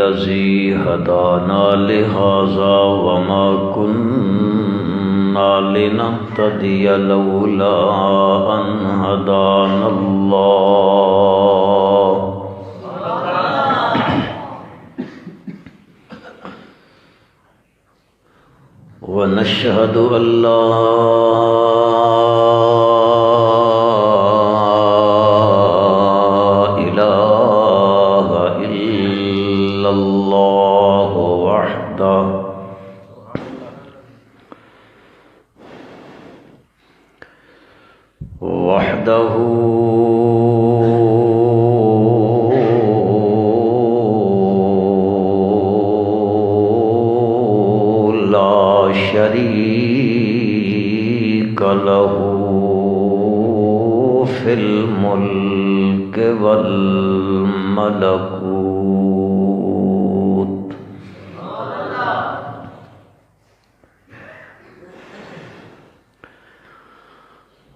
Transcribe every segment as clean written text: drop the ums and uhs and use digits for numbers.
الذي هدانا لهذا وما كنا لنهتدي لولا أن هدانا الله ونشهد أن لا وحده لا شريك له في الملك والملكوت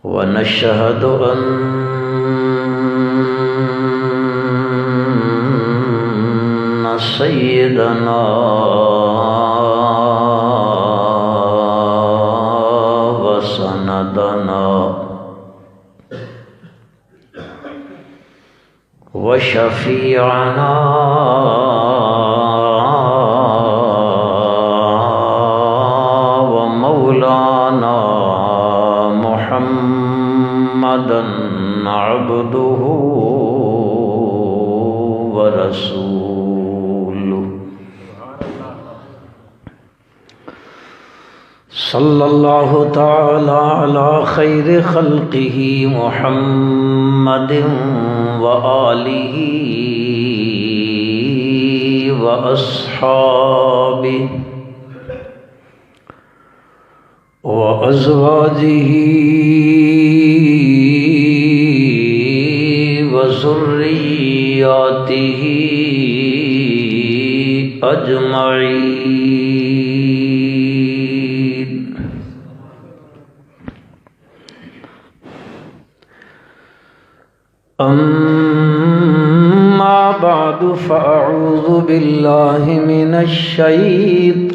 ونشهد أن سيدنا وسندنا وشفيعنا ومولانا محمدًا عبده ورسوله صلى الله تعالى على خير خلقه محمد وآله وأصحابه وأزواجه وذرياته أجمعين أما بعد فأعوذ بالله من الشيطان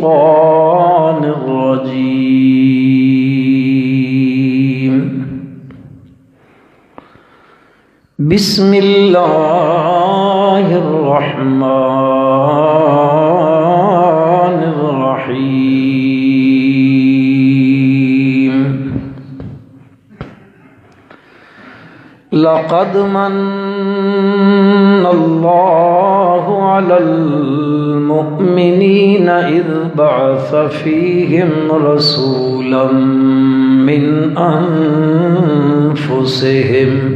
الرجيم بسم الله الرحمن الرحيم لقد من الله على المؤمنين إذ بعث فيهم رسولا من أنفسهم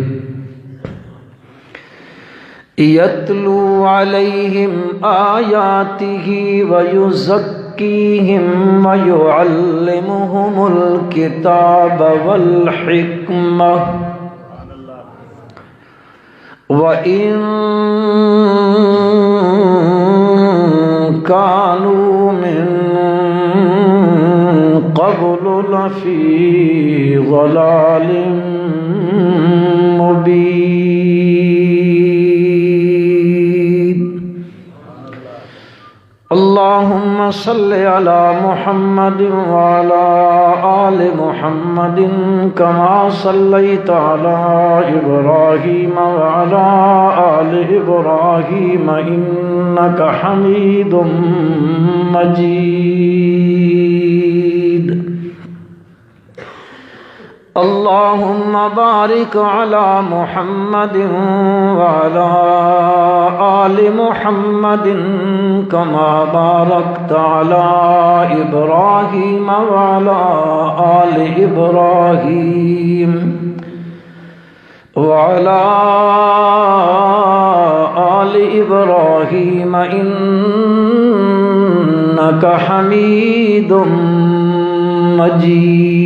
يتلو عليهم آياته ويزكيهم ويعلمهم الكتاب والحكمة وإن كانوا من قبل لفي ضلال مبين اللهم صل على محمد وعلى آل محمد كما صليت على إبراهيم وعلى آل إبراهيم إنك حميد مجيد اللهم بارك على محمد وعلى آل محمد كما باركت على إبراهيم وعلى آل إبراهيم وعلى آل إبراهيم إنك حميد مجيد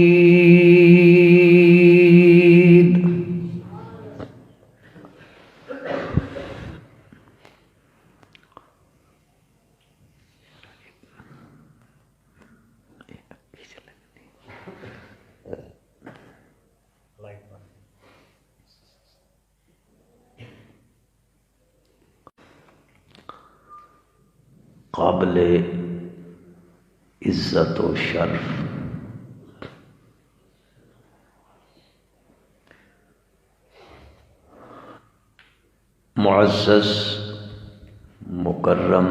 قابل عزت و شرف، معزز، مکرم،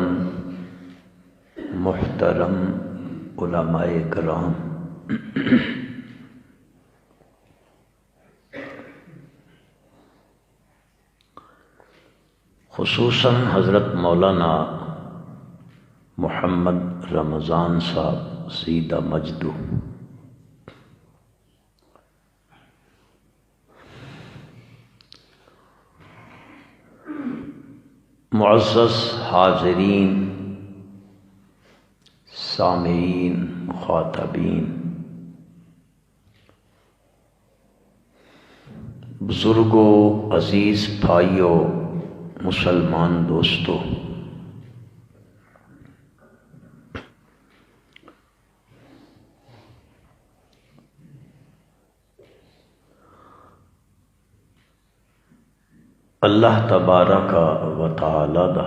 محترم علماء کرام، خصوصاً حضرت مولانا محمد رمضان صاحب زیدہ مجدو، معزز حاضرین، سامعین، مخاطبین، بزرگوں، عزیز بھائیوں، مسلمان دوستوں، اللہ تبارک و تعالی دا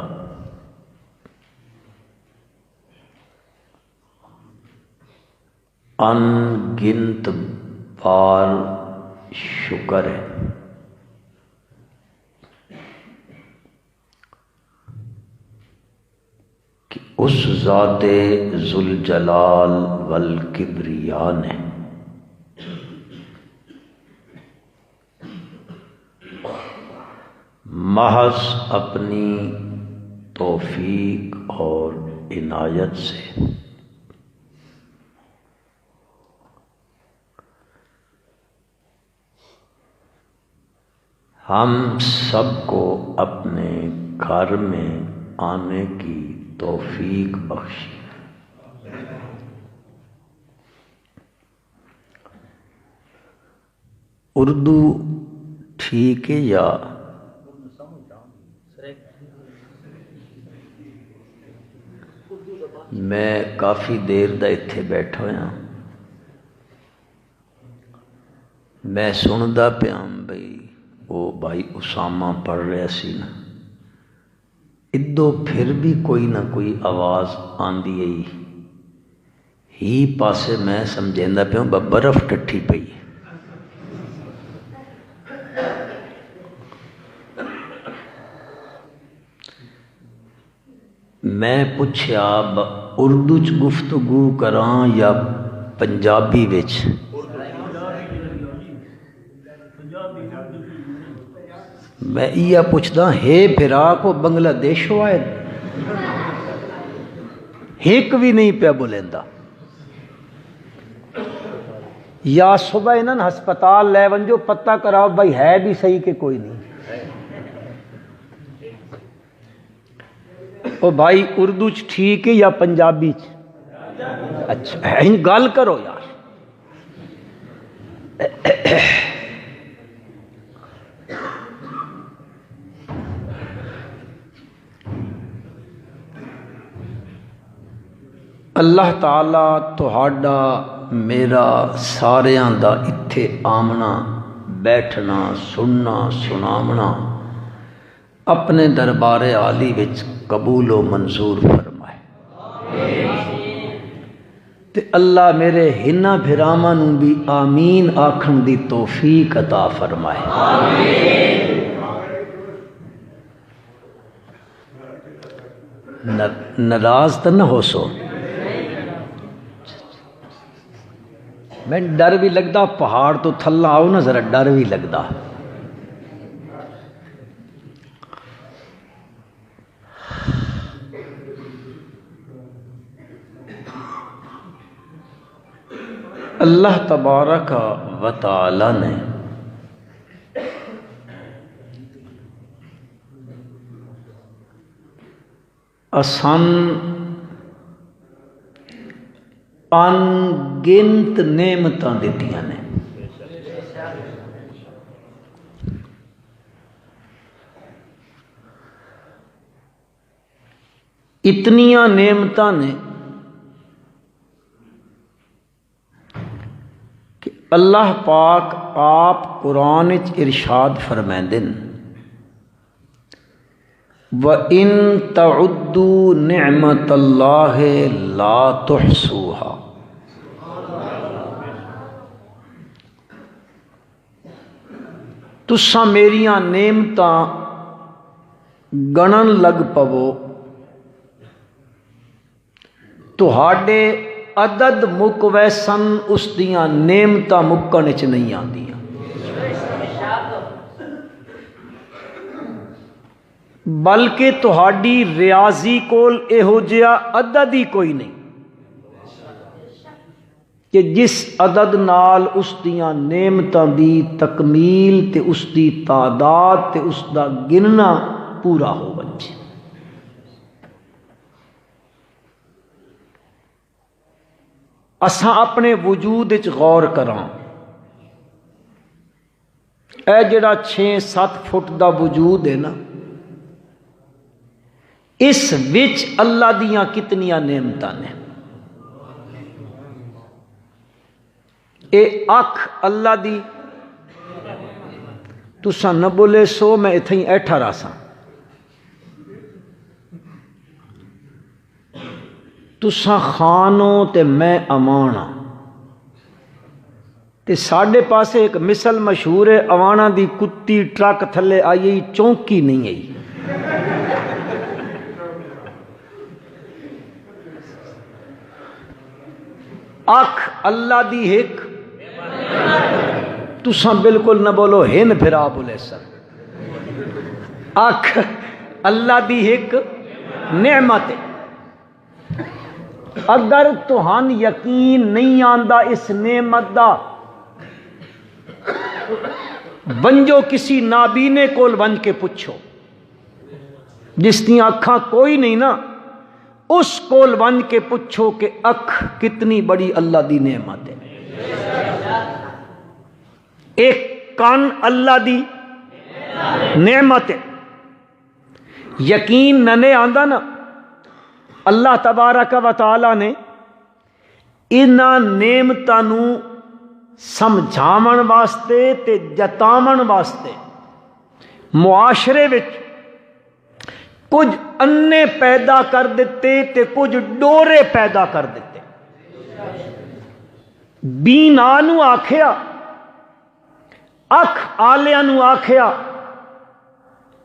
ان گنت بار شکر ہے کہ اس ذات ذوالجلال والکبریاء نے محض اپنی توفیق اور عنایت سے ہم سب کو اپنے گھر میں آنے کی توفیق بخشی۔ اردو ٹھیک ہے یا میں کافی دیر دا اتھے بیٹھا ہوا، میں سندا پیا بھئی وہ بھائی اسامہ پڑھ رہا سی نا، ادو پھر بھی کوئی نہ کوئی آواز آندی ہی پاسے میں سمجھیندا پیا برف ٹٹھی پئی۔ میں پوچھیا اردو چ گفتگو کراں یا پنجابی وچ؟ میں یہ پوچھدا ہے پھرا کو بنگلہ دیش آئے ایک بھی نہیں پیا بولیندا، یا صبح انہاں ہسپتال لے ونجو پتہ کراؤ بھائی ہے بھی صحیح کہ کوئی نہیں۔ او بھائی اردو چ ٹھیک ہے یا پنجابی چ؟ اچھا گل کرو یار۔ اللہ تعالیٰ تہاڈا میرا ساریاں دا اتھے آمنا، بیٹھنا، سننا، سنامنا اپنے دربار عالی وچ قبول و منظور فرمائے، تے اللہ میرے ہنہ بھراواں نوں بھی آمین آکھن دی توفیق عطا فرمائے۔ ناراض تو نہ ہو سو، میں ڈر بھی لگدا پہاڑ تو تھلا آؤ نا ذرا ڈر بھی لگدا۔ اللہ تبارک و تعالی نے آسان ان گنت نعمتاں دتیاں نے، اتنیاں نعمتاں نے کہ اللہ پاک آپ قرآن ارشاد فرمائندے وَإِن تَعُدُّوا نِعْمَةَ اللَّهِ لَا تُحْصُوهَا۔ تساں میریاں نعمتاں گنن لگ پو تہاڈے عدد مک ویسن اس دیاں نعمتاں مکن وچ نہیں آندیاں۔ بلکہ تہاڈی ریاضی کول یہو جہا عدد ہی کوئی نہیں کہ جس عدد نال اس دیاں نعمتاں دی تکمیل تے اس دی تعداد تے اس دا گننا پورا ہو بچے۔ اساں اپنے وجود وچ غور کراں، اے جڑا 6-7 فٹ دا وجود ہے نا، اس وچ اللہ دیاں کتنیاں نعمتاں نے۔ اے اکھ اللہ دی، تساں نہ بولے سو میں اتھیں ایٹھا رہا سا، تساں خانو تے میں امانا، تے ساڈے پاسے ایک مثل مشہور ہے، اوانا دی کتی ٹرک تھلے آئی چونکی نہیں آئی۔ اکھ اللہ دی ایک، تساں بالکل نہ بولو ہن پھرا بولے سر، اکھ اللہ دی ایک نعمت ہے۔ اگر تہان یقین نہیں آندا اس نعمت دا، ونجو کسی نابینے کول ون کے پوچھو، جس دی اکھاں کوئی نہیں نا، اس کول ون کے پوچھو کہ اکھ کتنی بڑی اللہ دی نعمت ہے۔ ایک کان اللہ دی نعمت ہے۔ یقین نہ آندا نا، اللہ تبارک و تعالی نے انہاں نعمتاں نوں سمجھاون واسطے تے جتاون واسطے معاشرے وچ کچھ انے پیدا کر دیتے تے کچھ ڈورے پیدا کر دیتے۔ بینا نو آکھیا، اکھ آلیاں نو آکھیا،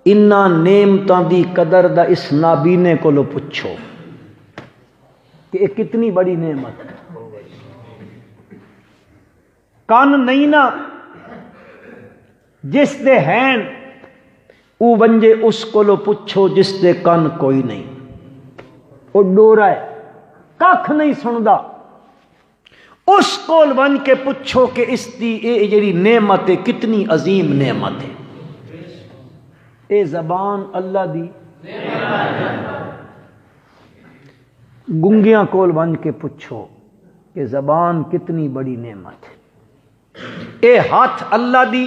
انہاں نعمتاں دی قدر دا اس نابینے کولو پوچھو کہ یہ کتنی بڑی نعمت ہے۔ کان نہیں نا جس دے ہیں او ونجے اس کولو پوچھو جس دے کان کوئی نہیں، وہ ڈورا ہے ککھ نہیں سندا، اس کول ون کے پوچھو کہ اس دی اے جڑی نعمت ہے کتنی عظیم نعمت ہے۔ اے زبان اللہ دی گنگیاں کول ون کے پوچھو کہ زبان کتنی بڑی نعمت ہے۔ اے ہاتھ اللہ دی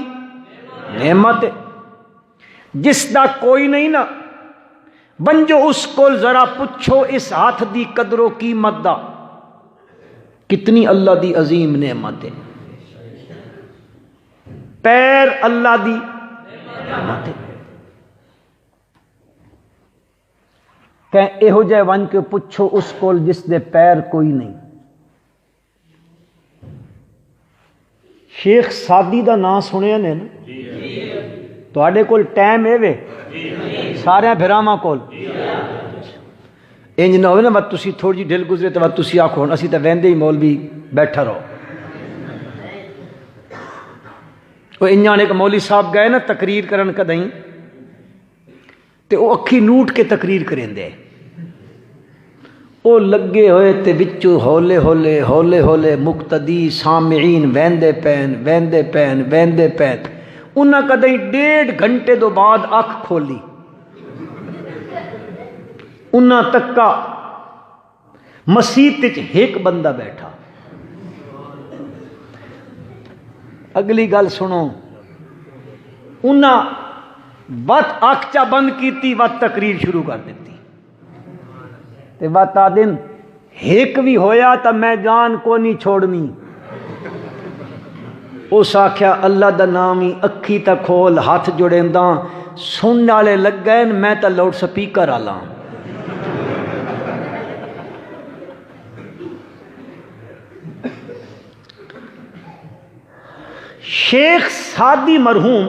نعمت ہے، جس دا کوئی نہیں نا، بنجو اس کول ذرا پوچھو اس ہاتھ دی قدر و قیمت دا، کتنی اللہ دی عظیم نعمت ہے۔ پیر اللہ دی نعمت ہے، کہ ایہو جائے ون کے پوچھو اس کول جس دے پیر کوئی نہیں۔ شیخ سادی دا نام سنیا نے نا، تواڈے کول ٹائم ہے وے سارے بھراواں کول، انج نہ ہوئے نا بس تسی تھوڑی جی ڈھل گزرے تو بس تسی آکھو ہن اسی تے ویندے ہی مولوی بیٹھا رہو۔ وہ انجان ایک مولوی صاحب گئے نا تقریر کرن کدیں تے وہ اکھی نوٹ کے تقریر کریں دے، وہ لگے ہوئے تے بچوں ہولے ہولے ہولے ہولے مقتدی سامعین ویندے پین ویندے پین ویندے پین۔ انہاں کدیں 1.5 گھنٹے دو بعد اکھ کھولی، انہاں تکا مسیت وچ ایک بندہ بیٹھا۔ اگلی گل سنو، انہاں وت اکھ چا بند کیتی، وت تقریر شروع کر دیتی، تے وت آدن ایک بھی ہویا تا میں جان کو نہیں چھوڑنی۔ اس آکھیا اللہ دا نام ہی اکھی تا کھول ہاتھ جڑینداں سننے والے لگ گئے میں تو لاؤڈ سپیکر والا ہوں۔ شیخ سعدی مرحوم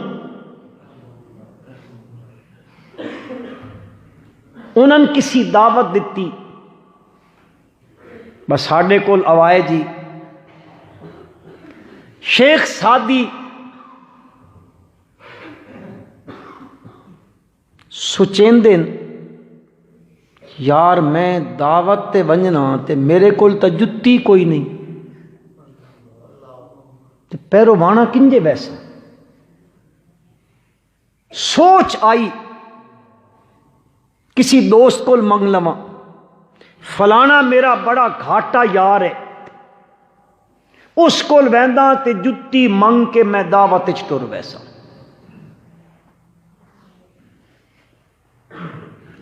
انہوں نے کسی دعوت دیتی، بس ساڈے کول آوائے جی شیخ سعدی سوچیندے یار میں دعوت تے ونجنا تے میرے کول تا جتی کوئی نہیں تے پیرو وانا کنجے ویسا۔ سوچ آئی کسی دوست کول منگ لواں، فلانا میرا بڑا گھاٹا یار ہے، اس کول ویندا تے جتی منگ کے میں دعوت وچ ٹر ویسا۔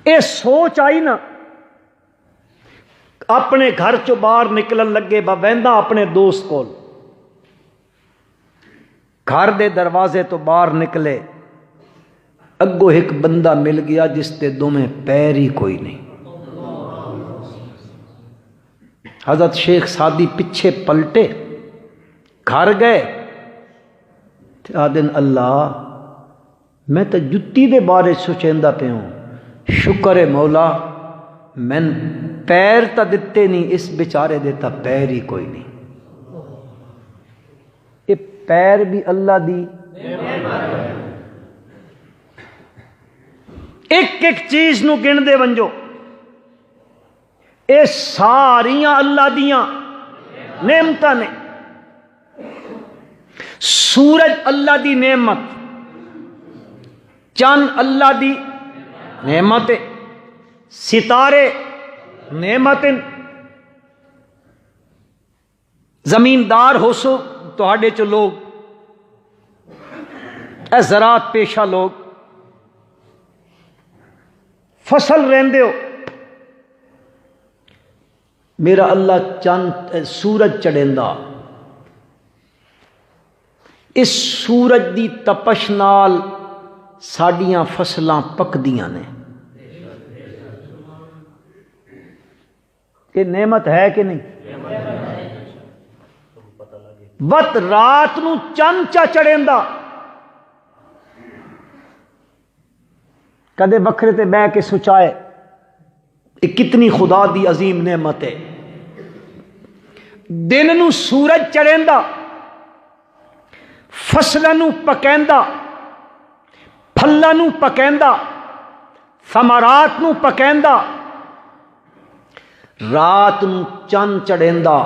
اے سوچ آئی نا، اپنے گھر چو باہر نکلن لگے با ویندا اپنے دوست کول، گھر دے دروازے تو باہر نکلے، اگو ایک بندہ مل گیا جس تے دومیں پیر ہی کوئی نہیں۔ حضرت شیخ سعدی پیچھے پلٹے، گھر گئے آدن اللہ میں تو جتی دے بارے سوچیندہ پہ ہوں، شکر ہے مولا میں پیر تا دتے نہیں، اس بیچارے دیتا پیر ہی کوئی نہیں۔ یہ پیر بھی اللہ دی، ایک ایک چیز نو گن دے ونجو، اے ساریاں اللہ دیاں نعمتاں نے۔ سورج اللہ دی نعمت، چند اللہ دی نعمت، ستارے نعمت، زمیندار ہو سو تہاڈے چ لوگ، اے زراعت پیشہ لوگ، فصل رہندے ہو، میرا اللہ چند سورج چڑھیندا، اس سورج دی تپش نال ساڈیاں فصلاں پکدیاں نے۔ یہ نعمت ہے کہ نہیں؟ وقت رات نو چند چا چڑھیندا، کدے بکھرے تے بہ کے سچائے، یہ کتنی خدا دی عظیم نعمت ہے۔ دن نو سورج چڑھیندا، فصلاں نو پکیندا، پھلاں نو پکیندا، ثمرات نو پکیندا، رات نو چند چڑھیندا،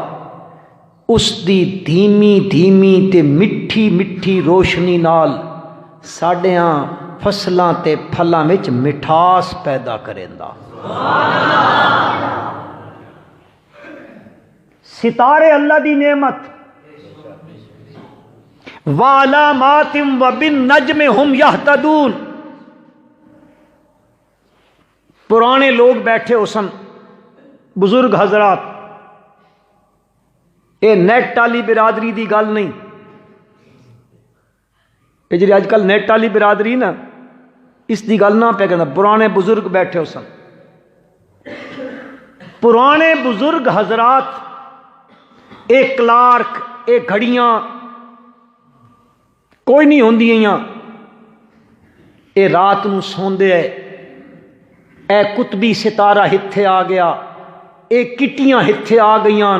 اس دی دھیمی دھیمی تے مٹھی مٹھی روشنی نال ساڈیاں فصلاں تے پھلاں وچ مٹھاس پیدا کریندا۔ ستارے اللہ دی نعمت، وعلامات وبالنجم ہم یہتدون۔ پرانے لوگ بیٹھے ہو سن، بزرگ حضرات، اے نیٹ والی برادری دی گل نہیں، یہ جی اج کل نیٹ والی برادری نا، اس دی گل نہ پہ کہنا، پرانے بزرگ بیٹھے ہو سن۔ پرانے بزرگ حضرات، اے کلارک، اے گھڑیاں کوئی نہیں ہوندیاں، اے رات نو سوندے ہے، اے قطبی ستارہ ہتھے آ گیا، اے کٹیاں ہتھے آ گئیاں،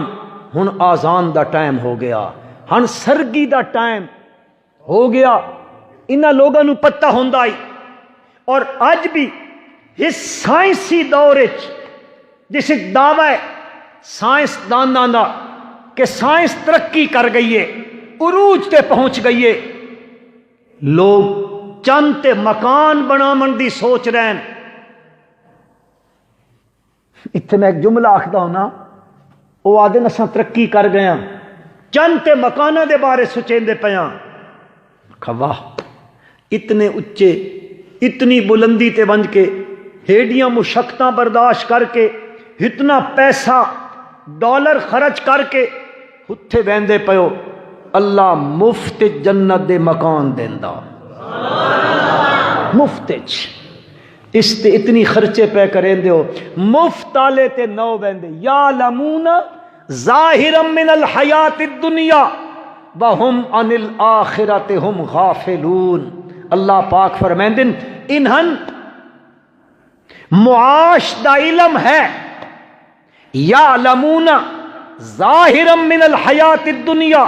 ہن آزان دا ٹائم ہو گیا، ہن سرگی دا ٹائم ہو گیا، انہاں لوگاں نو پتہ ہوندا ہی۔ اور اج بھی اس سائنسی دور وچ جس دعوی ہے سائنس داناں دا کہ سائنس ترقی کر گئی ہے، عروج تے پہنچ گئی ہے، لوگ چند تے مکان بناون دی سوچ رہے ہیں۔ اتنے میں ایک جملہ آکھدا ہوں نا، وہ آدھے اساں ترقی کر گئے ہیں، چند تے مکانہ دے بارے سوچیندے پیاں۔ واہ، اتنے اچے، اتنی بلندی تے بنج کے، ہیڈیاں مشقتاں برداشت کر کے، اتنا پیسہ ڈالر خرچ کر کے اتھے بہندے پیو، اللہ مفت جنت دے مکان دیندا۔ مفت اس تے اتنی خرچے پہ کریں دیو مفت آلے تے نو بندے یعلمون ظاہرا من الحیات الدنیا وہم عن الآخرت ہم غافلون. اللہ پاک فرمائندے انہن معاش دا علم ہے یعلمون ظاہرا من الحیات الدنیا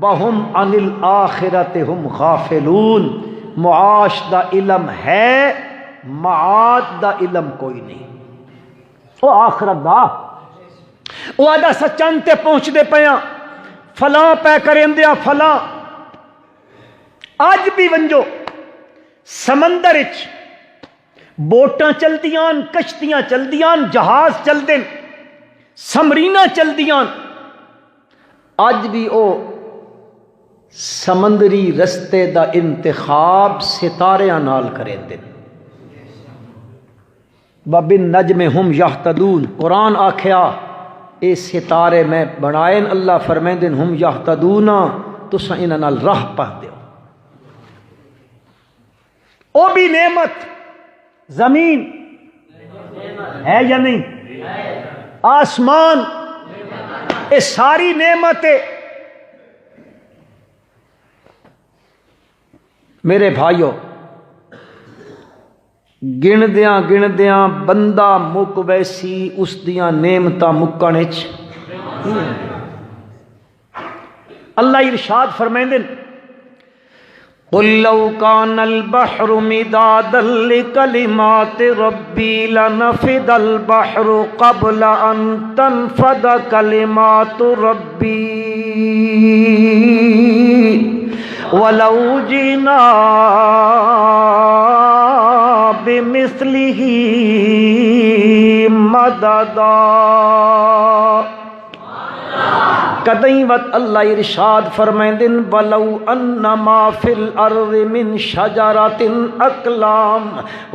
وہم عن الآخرت ہم غافلون. معاش دا علم ہے معاد دا علم کوئی نہیں. وہ آخرت دا وہ آدھا سچن تے پہنچ دے پیاں فلاں پہ کریں دیا فلاں. آج بھی ونجو سمندر اچ بوٹاں چل دیاں کشتیاں چل دیاں جہاز چل دیں سمرینہ چل دیاں. آج بھی او سمندری رستے دا انتخاب ستاریاں نال کریں دیں. وَبِالنَّجْمِ هُمْ يَهْتَدُونَ. قرآن آکھیا اے ستارے میں بنائیں اللہ فرمیندن ہم یہتدون تساں انہاں نال راہ پا دیو. او بھی نعمت زمین ہے یا نہیں آسمان اے ساری نعمت میرے بھائیو گندیاں بندہ مک ویسی اس دیاں نعمتاں مکن وچ. اللہ ارشاد فرمائندے قل لو كان البحر مدادا لكلمات ربي لنفد البحر قبل أن تنفد كلمات ربي ولو جئنا بمثله مددا. کدیں وقت اللہ ارشاد فرمائندن ولو انما فی الارض من شجرۃ اقلام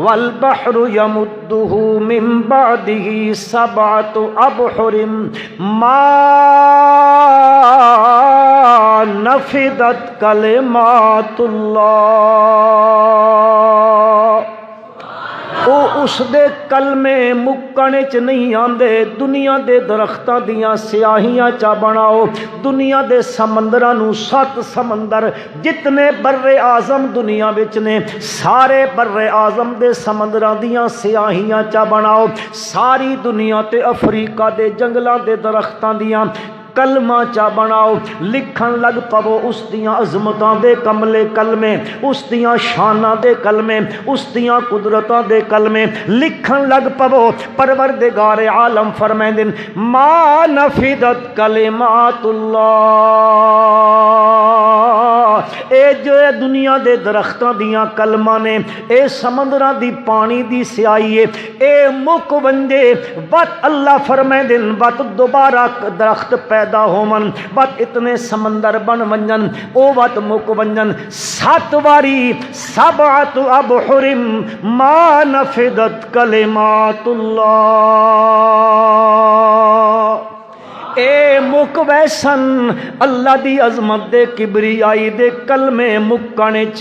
والبحر یمدہ من بعدہ سبعۃ ابحر ما نفدت کلمات اللہ. او اس دے کلمے مکن چ نہیں آندے. دنیا دے درختاں دیاں سیاہیاں چا بناؤ دنیا دے سمندراں نو 7 سمندر جتنے بر اعظم دنیا وچ نے سارے بر اعظم دے سمندراں دیاں سیاہیاں چا بناؤ. ساری دنیا تے افریقہ دے جنگلاں دے درختاں دیاں کلمہ چا بناؤ. لکھن لگ پو اس دیاں عظمتاں دے کملے کلمے اس دیاں شاناں دے کلمے اس دیاں قدرتاں دے کلمے لکھن لگ پو. پروردگار عالم فرمائندن ما نفدت کلمات اللہ. اے جو دنیا دے درختاں دیاں کلمہ نے اے سمندراں دی پانی دی سیاہی ہے اے مک ونجے بات اللہ فرمائندن بات دوبارہ درخت پیدا ہومن بات اتنے سمندر بن ونجن او بات مک ونجن 7 واری 7 ابحر ما نفدت کلمات اللہ. اے مک ویسن اللہ دی عظمت دے کبریائی دے کلمے مکن چ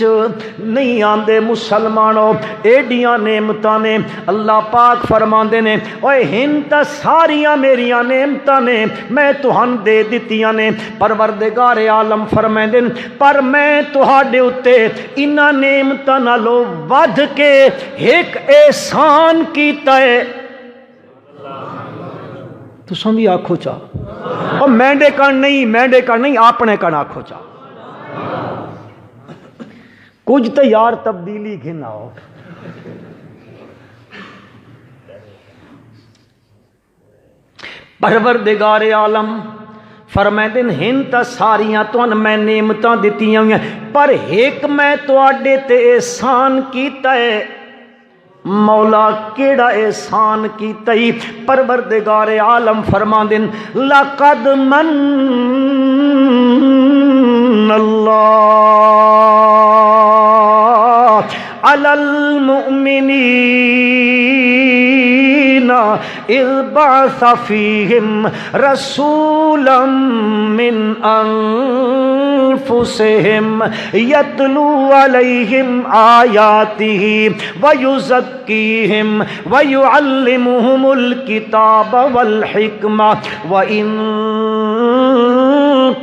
نہیں آندے. مسلمانوں ایڈیاں نعمتاں نے اللہ پاک فرماندے نے اوے ہن تا ساریاں میریاں نعمتاں نے میں تہن دے دتیاں نے. پروردگار عالم فرماندے پر میں تہاڈے اُتے انہاں نعمتاں نالوں ودھ کے ایک احسان کیتا ہے. تساں بھی آکھو چا اور مینڈے کن نہیں اپنے کن آکھو چا کچھ تو یار تبدیلی گھن آؤ. پروردگار عالم فرمائندے ہن تا ساریاں تون میں نعمتاں دتیاں ہوئیں پر ایک میں تواڈے تے احسان کیتا ہے. مولا کیڑا احسان کیتا ہی. پروردگار عالم فرماندن لقد من اللہ علی المؤمنین اذ بعث فیہم رسولا من انفسہم أنفسهم يتلو عليهم آياته ويزكيهم ويعلمهم الكتاب والحكمة وإن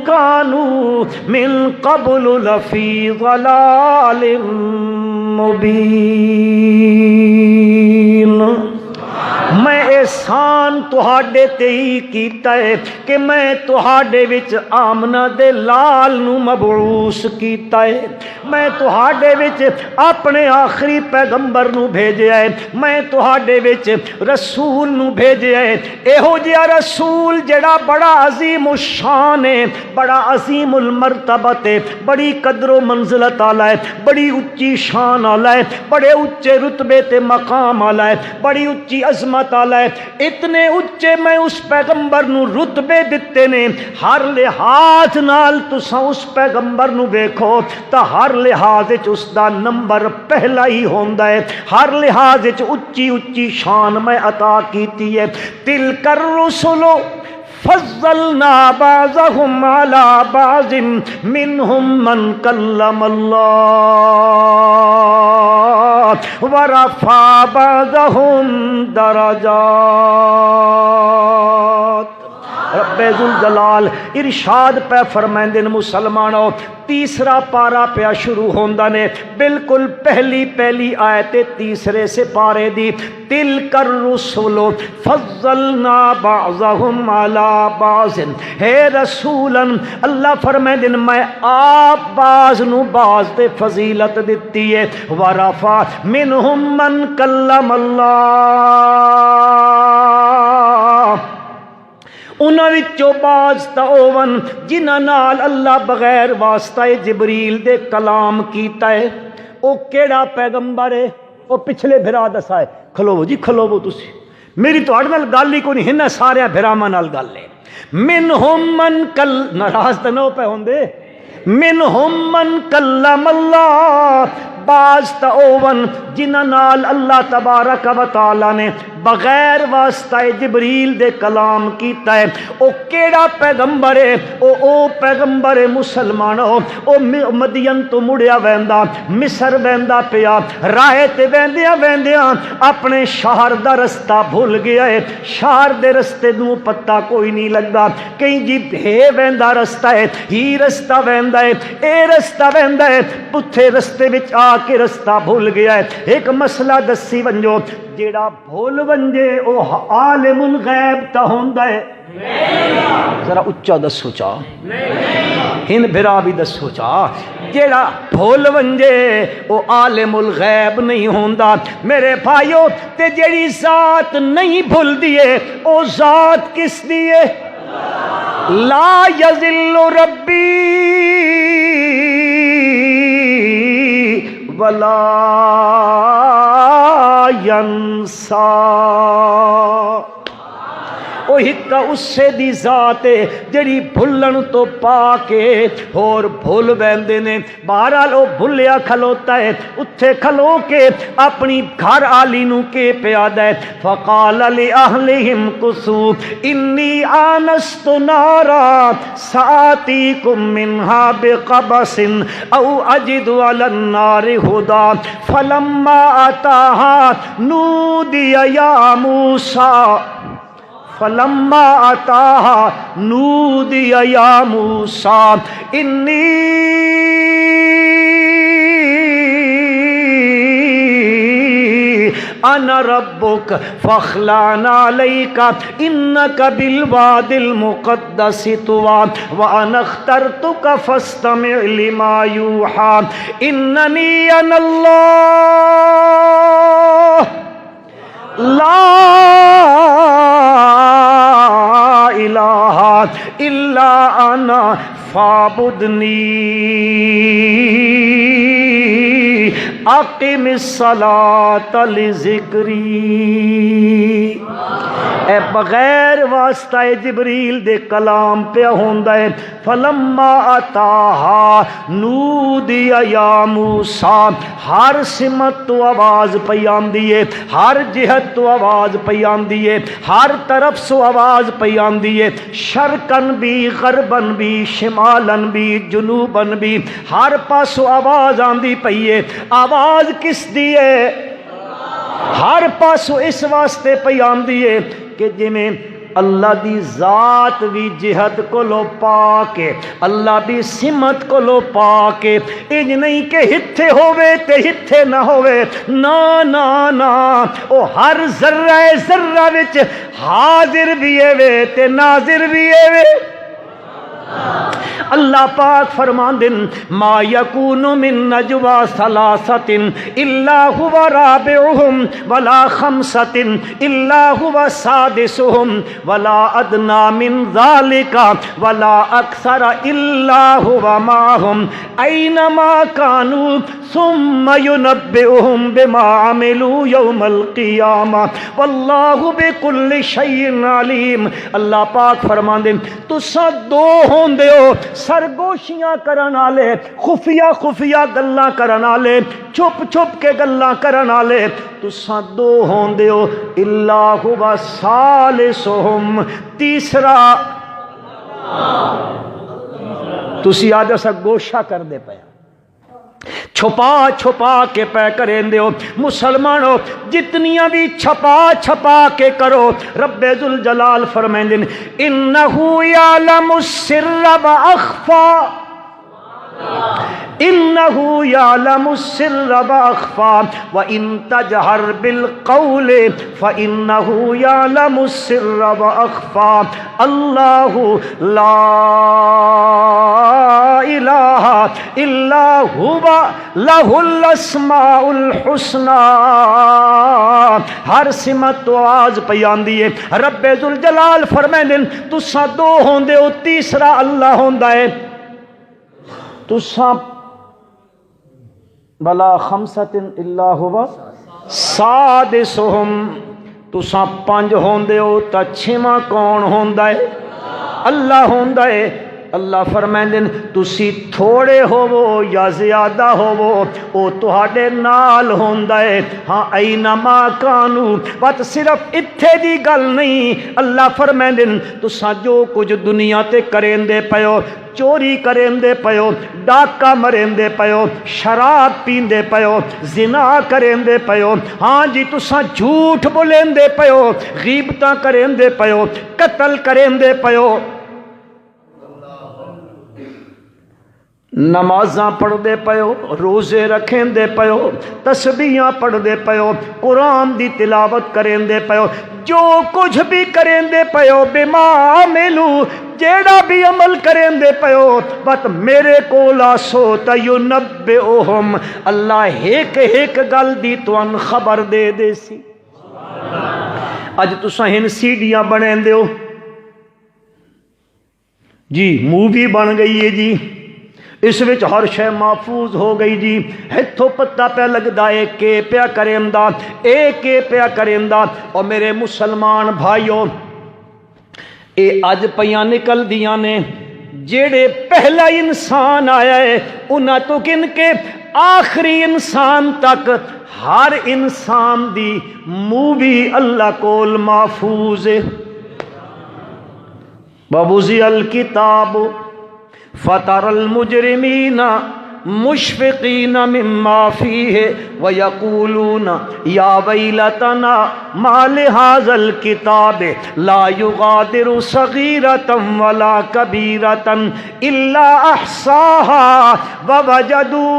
كانوا من قبل لفي ضلال مبين. میں احسان تہاڈے تے ہی کیتا ہے کہ میں تہاڈے وچ آمنہ دے لال نو مبعوث کیتا ہے. میں تہاڈے وچ اپنے آخری پیغمبر نو بھیجیا ہے. میں تہاڈے وچ رسول نو بھیجیا ہے. ایہو جیا رسول جڑا بڑا عظیم الشان ہے, بڑا عظیم المرتبت ہے, بڑی قدر و منزلت والا ہے, بڑی اونچی شان والا ہے, بڑے اونچے رتبے تے مقام والا ہے, بڑی اونچی عظمت والا ہے. اتنے اونچے میں اس پیغمبر نو رتبے دتے نے. ہر لحاظ نال تساں اس پیغمبر نو ویکھو تا ہر لحاظ وچ اس دا نمبر پہلا ہی ہوندا ہے. ہر لحاظ وچ اونچی اونچی شان میں عطا کیتی ہے. تلک الرسل فضلنا بعضهم على بعض منهم من كلم الله ورفع بعضهم درجات. رب ذوالجلال ارشاد پہ فرمائندے نے مسلمانوں, تیسرا پارا پیا شروع ہوندا نے بالکل پہلی آیت تیسرے سے پارے دی. تلک الرسل فضلنا بعضهم على بعض. ہے رسولن اللہ فرمائندے نے میں آپ بعض نو بعض تے فضیلت دتی ہے. ورفع منهم من کلم اللہ, انہاں وچوں باز تا اوون جنہاں نال اللہ بغیر واسطہ جبریل دے کلام کیتا ہے. او کیڑا پیغمبر ہے؟ او پچھلے بھرا دسا ہے. کھلوو جی کھلوو, تسی میری تہاڈے نال گل ہی کوئی نہیں, ہن سارے بھراواں نال گل ہے. منہم من کل ناراض تے نہ پے ہوندے. منہم من کلم اللہ, باز تا اوون جنہاں نال اللہ تبارک و تعالی نے بغیر واسطہ جبریل دے کلام کیتا ہے. او کیڑا پیغمبر ہے؟ او پیغمبر مسلمانوں, او مدین تو مڑیا ویندا مصر ویندا پیا. راہ تے ویندیاں ویندیاں اپنے شہر دا رستہ بھول گیا ہے. شہر دے رستے نو پتہ کوئی نہیں لگدا. کہیں جی ہے ویندا رستہ ہے, ہی رستہ ویندا ہے, اے رستہ ویندا ہے, پٹھے رستے وچ آ کے رستہ بھول گیا ہے. ایک مسئلہ دسی ونجو, جیڑا بھول ونجے او عالم الغیب تا ہوندا ہے. ذرا اچا دسو چا, ہن بھرا بھی دسو چا. جیڑا بھول ونجے او عالم الغیب نہیں ہوندا. میرے بھائیو, تے جیڑی ذات نہیں بھول دیے او ذات کس دیے؟ لا یذل ربی ولا ینسا. او ہکا اسے دی ذات ہے جڑی بھلن تو پا کے اور بھول بیندے نے. بہرحال او بھلیا کھلوتا ہے, اتھے کھلو کے اپنی گھر آلی نو کے پیادا ہے. فقال لأہلہم کثوا انی آنست نارا سآتیکم منہا بقبس او اجد علی النار ہدا فلما اتاہا نودی یا موسیٰ فلما اتاہا نودی یا موسیٰ انی انا ربک فاخلعن علیک انک بالواد المقدس طوی وانا اخترتک فاستمع لما یوحی اننی انا اللہ لا الہ الا انا فاعبدنی اقم الصلاۃ لذکری، اے بغیر واسطہ جبریل دے کلام پہ ہوندا ہے، فلما اتاہا نودی یا موسیٰ، ہر سمت تو آواز پئی آندی ہے، ہر جہت تو آواز پئی آندی ہے، ہر طرف سو آواز پئی آندی ہے، شرقن بھی غربن بھی شمالن بھی جنوبن بھی ہر پاسو آواز آندی پئی ہے۔ آواز کس دی ہے؟ ہر پاسو اس واسطے پئی آندی ہے کہ جویں اللہ دی ذات بھی جہت کو لو پا کے، اللہ دی سمت کو لو پا کے، انج نہیں کہ ہتھے ہووے تے ہتھے نہ ہووے، نا نا نا، او ہر ذرہ ذرہ وچ حاضر بھی ہے تے ناظر بھی ہے۔ اللہ پاک فرماندن ما یکون من نجوا ثلاثۃ الا هو رابعهم ولا خمسۃ الا هو سادسهم ولا ادنى من ذلك ولا اکثر الا هو معهم اینما كانوا ثم ينبئهم بما عملوا يوم القیامہ واللہ بكل شیء علیم۔ اللہ پاک فرماندن تساں دو ہوندے ہو، سرگوشیاں کرن والے، خفیہ خفیہ گلاں کرن والے، چھپ چھپ کے گلاں کرن والے، تساں دو ہوندے ہو، الا هو ثالثهم، تیسرا تسی آج اسا گوشہ کر دے پیا، چھپا چھپا کے پہ کریں دے ہو۔ مسلمانوں جتنیاں بھی چھپا چھپا کے کرو، رب ذوالجلال فرمائیں دن انہو یعلم السر و اخفا، انہو یعلم السر و اخفا وان تجہر بالقول فانہو یعلم السر و اخفا اللہ لا الہ الا ہوا لہ الاسماء الحسنی۔ ہر سمت تو آواز پئی آندی ہے، رب ذوالجلال فرمائیں دن تساں دو ہوندے ہو، تیسرا اللہ ہوندا ہے، تساں بلا خمسۃ الا هو سادسهم، تساں پنج ہوندے ہو تا چھواں کون ہوندا ہے؟ اللہ ہوندا ہے۔ اللہ فرمائندے تسی تھوڑے ہوو یا زیادہ ہوو او تہاڈے نال ہوندا ہے، ہاں اینما کانو، بات صرف اتھے دی گل نہیں، اللہ فرمائندے تساں جو کچھ دنیا تے کریندے پیو، چوری کریندے پیو، ڈاکہ مریندے پیو، شراب پیندے پیو، زنا کریندے پیو، ہاں جی تساں جھوٹ بولیندے پیو، غیبتاں کریندے پیو، قتل کریندے پیو، نمازاں پڑھ دے پیو، روزے رکھیں دے پیو، تسبیحاں پڑھ دے پیو، قرآن دی تلاوت کریں دے پیو، جو کچھ بھی کریں دے پیو، بما عملو، جیڑا بھی عمل کریں دے پیو، بات میرے کولا سو تینبئہم، اللہ ایک ایک گل دی توان خبر دے دے سی۔ اج تساں ہن سیڈیاں بنیں دے ہو جی، مووی بن گئی ہے جی، اس وچ ہر شے محفوظ ہو گئی جی، ہتھوں پتہ پہ لگدا ہے کہ پیا کریندا، اے کہ پیا کریندا۔ اور میرے مسلمان بھائیو، اے اج پیاں نکل دیاں نے، جیڑے پہلا انسان آیا ہے انہاں تو کن کے آخری انسان تک ہر انسان دی مووی اللہ کول محفوظ ہے۔ وَوُضِعَ الْكِتَابُ فَتَرَى الْمُجْرِمِينَ مُشْفِقِينَ مِمَّا فِيهِ وَيَقُولُونَ يَا وَيْلَتَنَا مَا لِهَذَا الْكِتَابِ لَا يُغَادِرُ صَغِيرَةً وَلَا كَبِيرَةً إِلَّا أَحْصَاهَا وَوَجَدُوا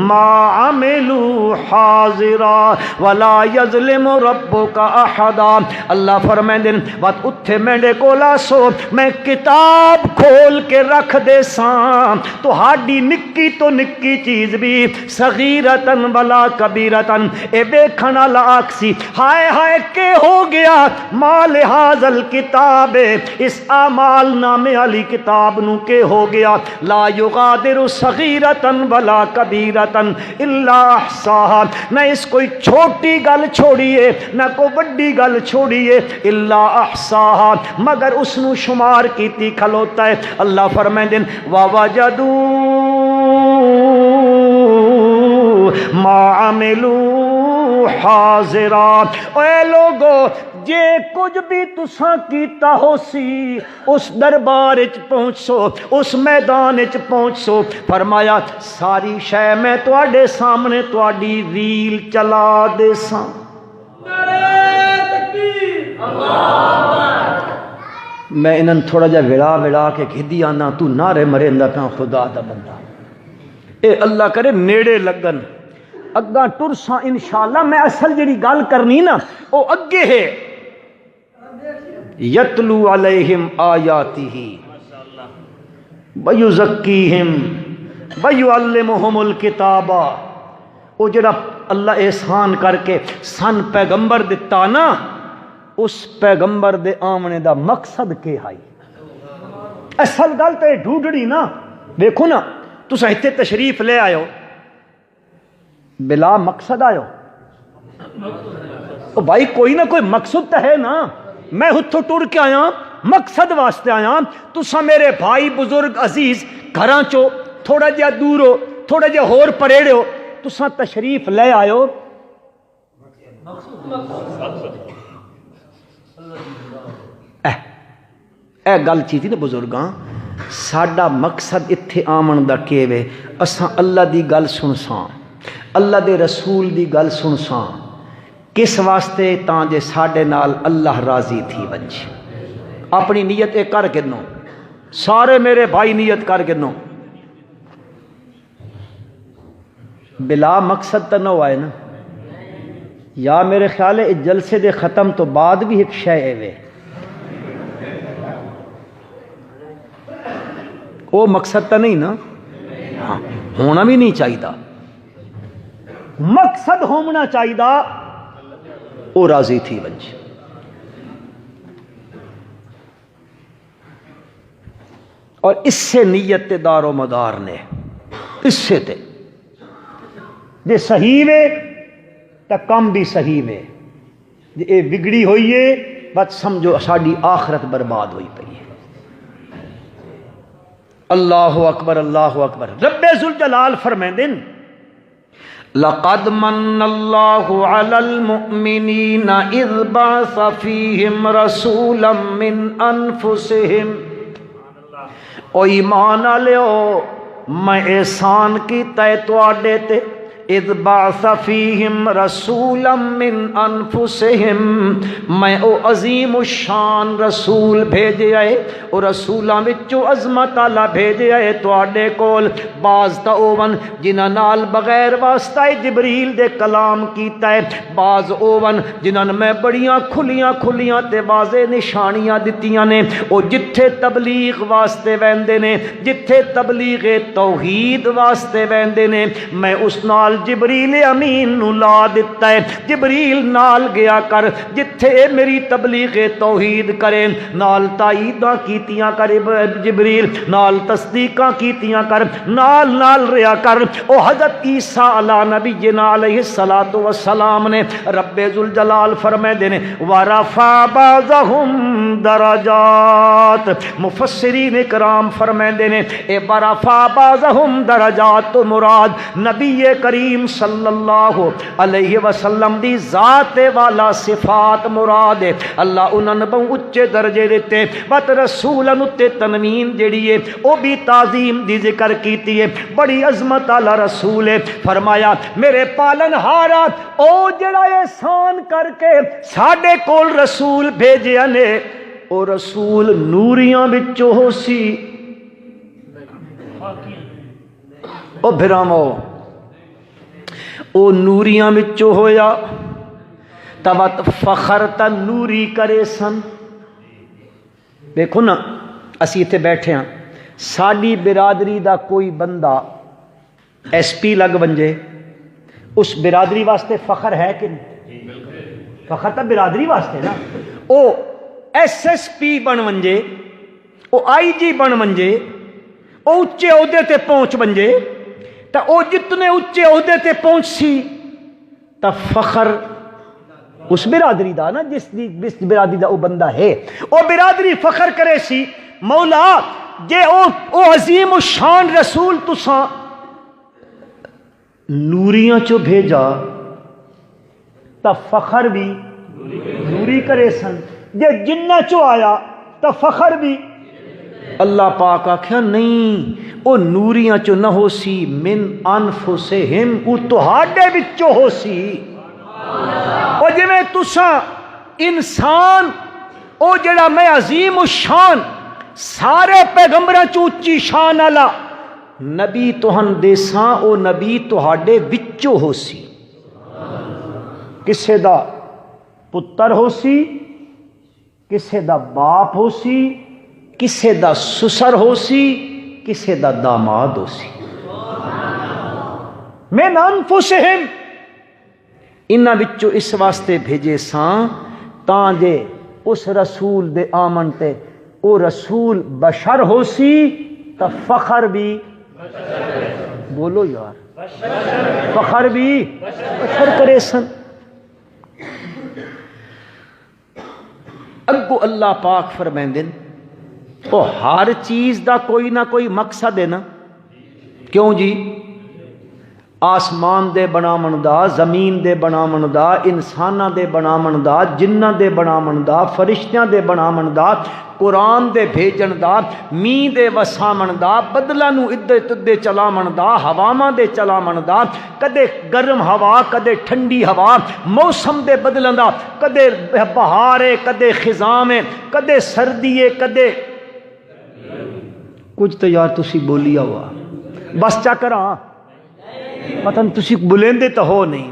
ما عملوا حاضرا ولا یظلم ربک احدا. اللہ فرمائندے وقت اتھے میرے کول آسو میں کتاب کھول کے رکھ دے ساں تہاڈی نکی تو نکی چیز بھی صغیرتن ولا کبیرتن اے ویکھن والا آکسی ہائے ہائے کہ ہو گیا مال حاضل کتاب اس اعمال نامے والی کتاب نو کہ ہو گیا لا یغادر صغیرتن ولا کبیرتن الا احصاها نہ اس کوئی چھوٹی گل چھوڑیے نہ کوئی بڑی گل چھوڑیے الا احصاها مگر اس نو شمار کیتی کھلوتا ہے. اللہ فرمائندے ووجدوا ما عملوا حاضرا. اے لوگو جے کچھ بھی تساں کیتا ہو سی اس دربار وچ پہنچو اس میدان وچ پہنچو فرمایا ساری شے میں تواڈے سامنے تواڈی ریل چلا دے ساں. میں انہاں تھوڑا جا وڑا کے کھدی آنا تو نعرے مریندا پیا خدا دا بندہ اے اللہ کرے نیڑے لگن اگاں ٹرساں انشاءاللہ. میں اصل جڑی گل کرنی نا او اگے ہے یتلو علیہم آیاتہ ویزکیہم ویعلمہم الکتاب. او جڑا اللہ احسان کر کے سن پیغمبر دتا نا اس پیغمبر دے آمنے دا مقصد کے ہائی اصل گل تے ڈھونڈڑی نا. دیکھو نا تساں ایتھے تشریف لے آئے بلا مقصد آئے او بھائی کوئی نہ کوئی مقصد تو ہے نا. میں ہتھوں ٹر کے آیا مقصد واسطے آیا. تساں میرے بھائی بزرگ عزیز گھراں چو تھوڑا جہا دور ہو تھوڑا جہا ہور پریڑے ہو تساں تشریف لے آئے ہو اے گل چیتی نا بزرگاں ساڈا مقصد اتھے آمن دا کیوے اساں اللہ دی گل سنساں اللہ دے رسول دی گل سنساں کس واسطے تاں جے ساڈے نال اللہ راضی تھی ونجے. اپنی نیت اے کر گنو سارے میرے بھائی نیت کر گنو بلا مقصد تو نہ آئے نا. یا میرے خیال ہے اس جلسے دے ختم تو بعد بھی ایک شے ہے وہ مقصد تو نہیں نا. ہاں ہونا بھی نہیں چاہیے. مقصد ہونا چاہیے وہ راضی تھی ونجے. اور اس سے نیت تے دار و مدار نے اس سے تے جے صحیح وے تا کم بھی صحیح وے جے اے بگڑی ہوئی ہے بس سمجھو ساڈی آخرت برباد ہوئی پئی ہے. اللہ اکبر اللہ اکبر. رب ذوالجلال فرمائندے لقد من اللہ علی المؤمنین اذ بعث فیہم رسولا من انفسہم. او ایمان والےو میں احسان کیتا ہے تواڈے تے اذ بعث فیہم رسولا من انفسہم میں او عظیم الشان رسول بھیجے آئے او رسولاں وچوں عظمت والا بھیجے آئے تواڈے کول. بعض تا اوون جنہاں نال بغیر واسطہ جبریل دے کلام کیتا ہے بعض اوون جنہاں میں بڑیاں کھلیاں تے واضح نشانیاں دتیاں نے. او جتھے تبلیغ واسطے ویندے نے جتھے تبلیغ توحید واسطے ویندے نے میں اس نال جبریل امین نو لا دیتا ہے. جبریل نال گیا کر جتھے میری تبلیغ توحید کرے نال تائیداں کیتیاں کر جبریل نال تصدیقاں کیتیاں کر نال ریا کر. او حضرت عیسیٰ علی نبینا علیہ الصلوۃ والسلام نے رب ذوالجلال فرمائے دینے ورفع بعضهم درجات. مفسرین کرام فرمائے دینے اے ورفع بعضهم درجات تو مراد نبی کریم صلی اللہ علیہ وسلم دی ذات والا صفات مراد ہے. اللہ انہاں نے بہت اچے درجے دیتے بات رسولن تے تنوین جڑی ہے او بھی تعظیم دی ذکر کیتی ہے. بڑی عظمت والا رسول ہے. فرمایا میرے پالن ہارا او جڑا احسان کر کے ساڈے کول رسول بھیجے نے او رسول نوریاں وچوں ہو سی. او بھرامو او نوریاں وچوں ہویا تبت فخر تا نوری کرے سن. دیکھو نا اسی اتنے بیٹھے ہاں ساری برادری دا کوئی بندہ ایس پی لگ بنجے اس برادری واسطے فخر ہے کہ نہیں؟ فخر تا برادری واسطے نا. او ایس ایس پی بن ونجے او آئی جی بن ونجے او اچے عہدے تے پہنچ ونجے تا او جتنے اچے عہدے تے پہنچ سی تا فخر اس برادری دا نا جس برادری دا او بندہ ہے او برادری فخر کرے سی مولا جے او عظیم الشان رسول تساں نوریاں چو بھیجا تا فخر بھی نوری کرے سن جے جنہ چو آیا تا فخر بھی. اللہ پاک آکھیا نہیں او نوریاں چو نہ ہو سی من انفسہم او تہاڈے وچوں ہو سی. او جویں تساں انسان او جڑا میں عظیم الشان سارے پیغمبراں چ اچی شان والا نبی تہن دیساں او نبی تہاڈے وچوں ہو سی. کسے دا پتر ہو سی کسے دا باپ ہو سی کسے دا سسر ہو سی کسے دا داماد ہو سی. من انفسہم انہاں وچوں اس واسطے بھیجے ساں تاں جے اس رسول دے آمن تے او رسول بشر ہو سی تا فخر بھی بولو یار فخر بھی بشر کرے سن. اگو اللہ پاک فرمائندے او ہر چیز دا کوئی نہ کوئی مقصد ہے نا. کیوں جی آسمان دے بناون دا زمین دے بناون دا انساناں دے بناون دا جناں دے بناون دا فرشتیاں دے بناون دا قرآن دے بھیجن دا می دے وساون دا بدلاں نو ادھر تدے چلاون دا ہواواں دے چلاون دا کدے گرم ہوا کدے ٹھنڈی ہوا موسم دے بدلن دا کدے بہار ہے کدے خزاں ہے کدے سردی ہے کدے کچھ تو یار تسی بولیا ہوا بس چا کراں پتہ نہیں تسی بلندے تو ہو نہیں.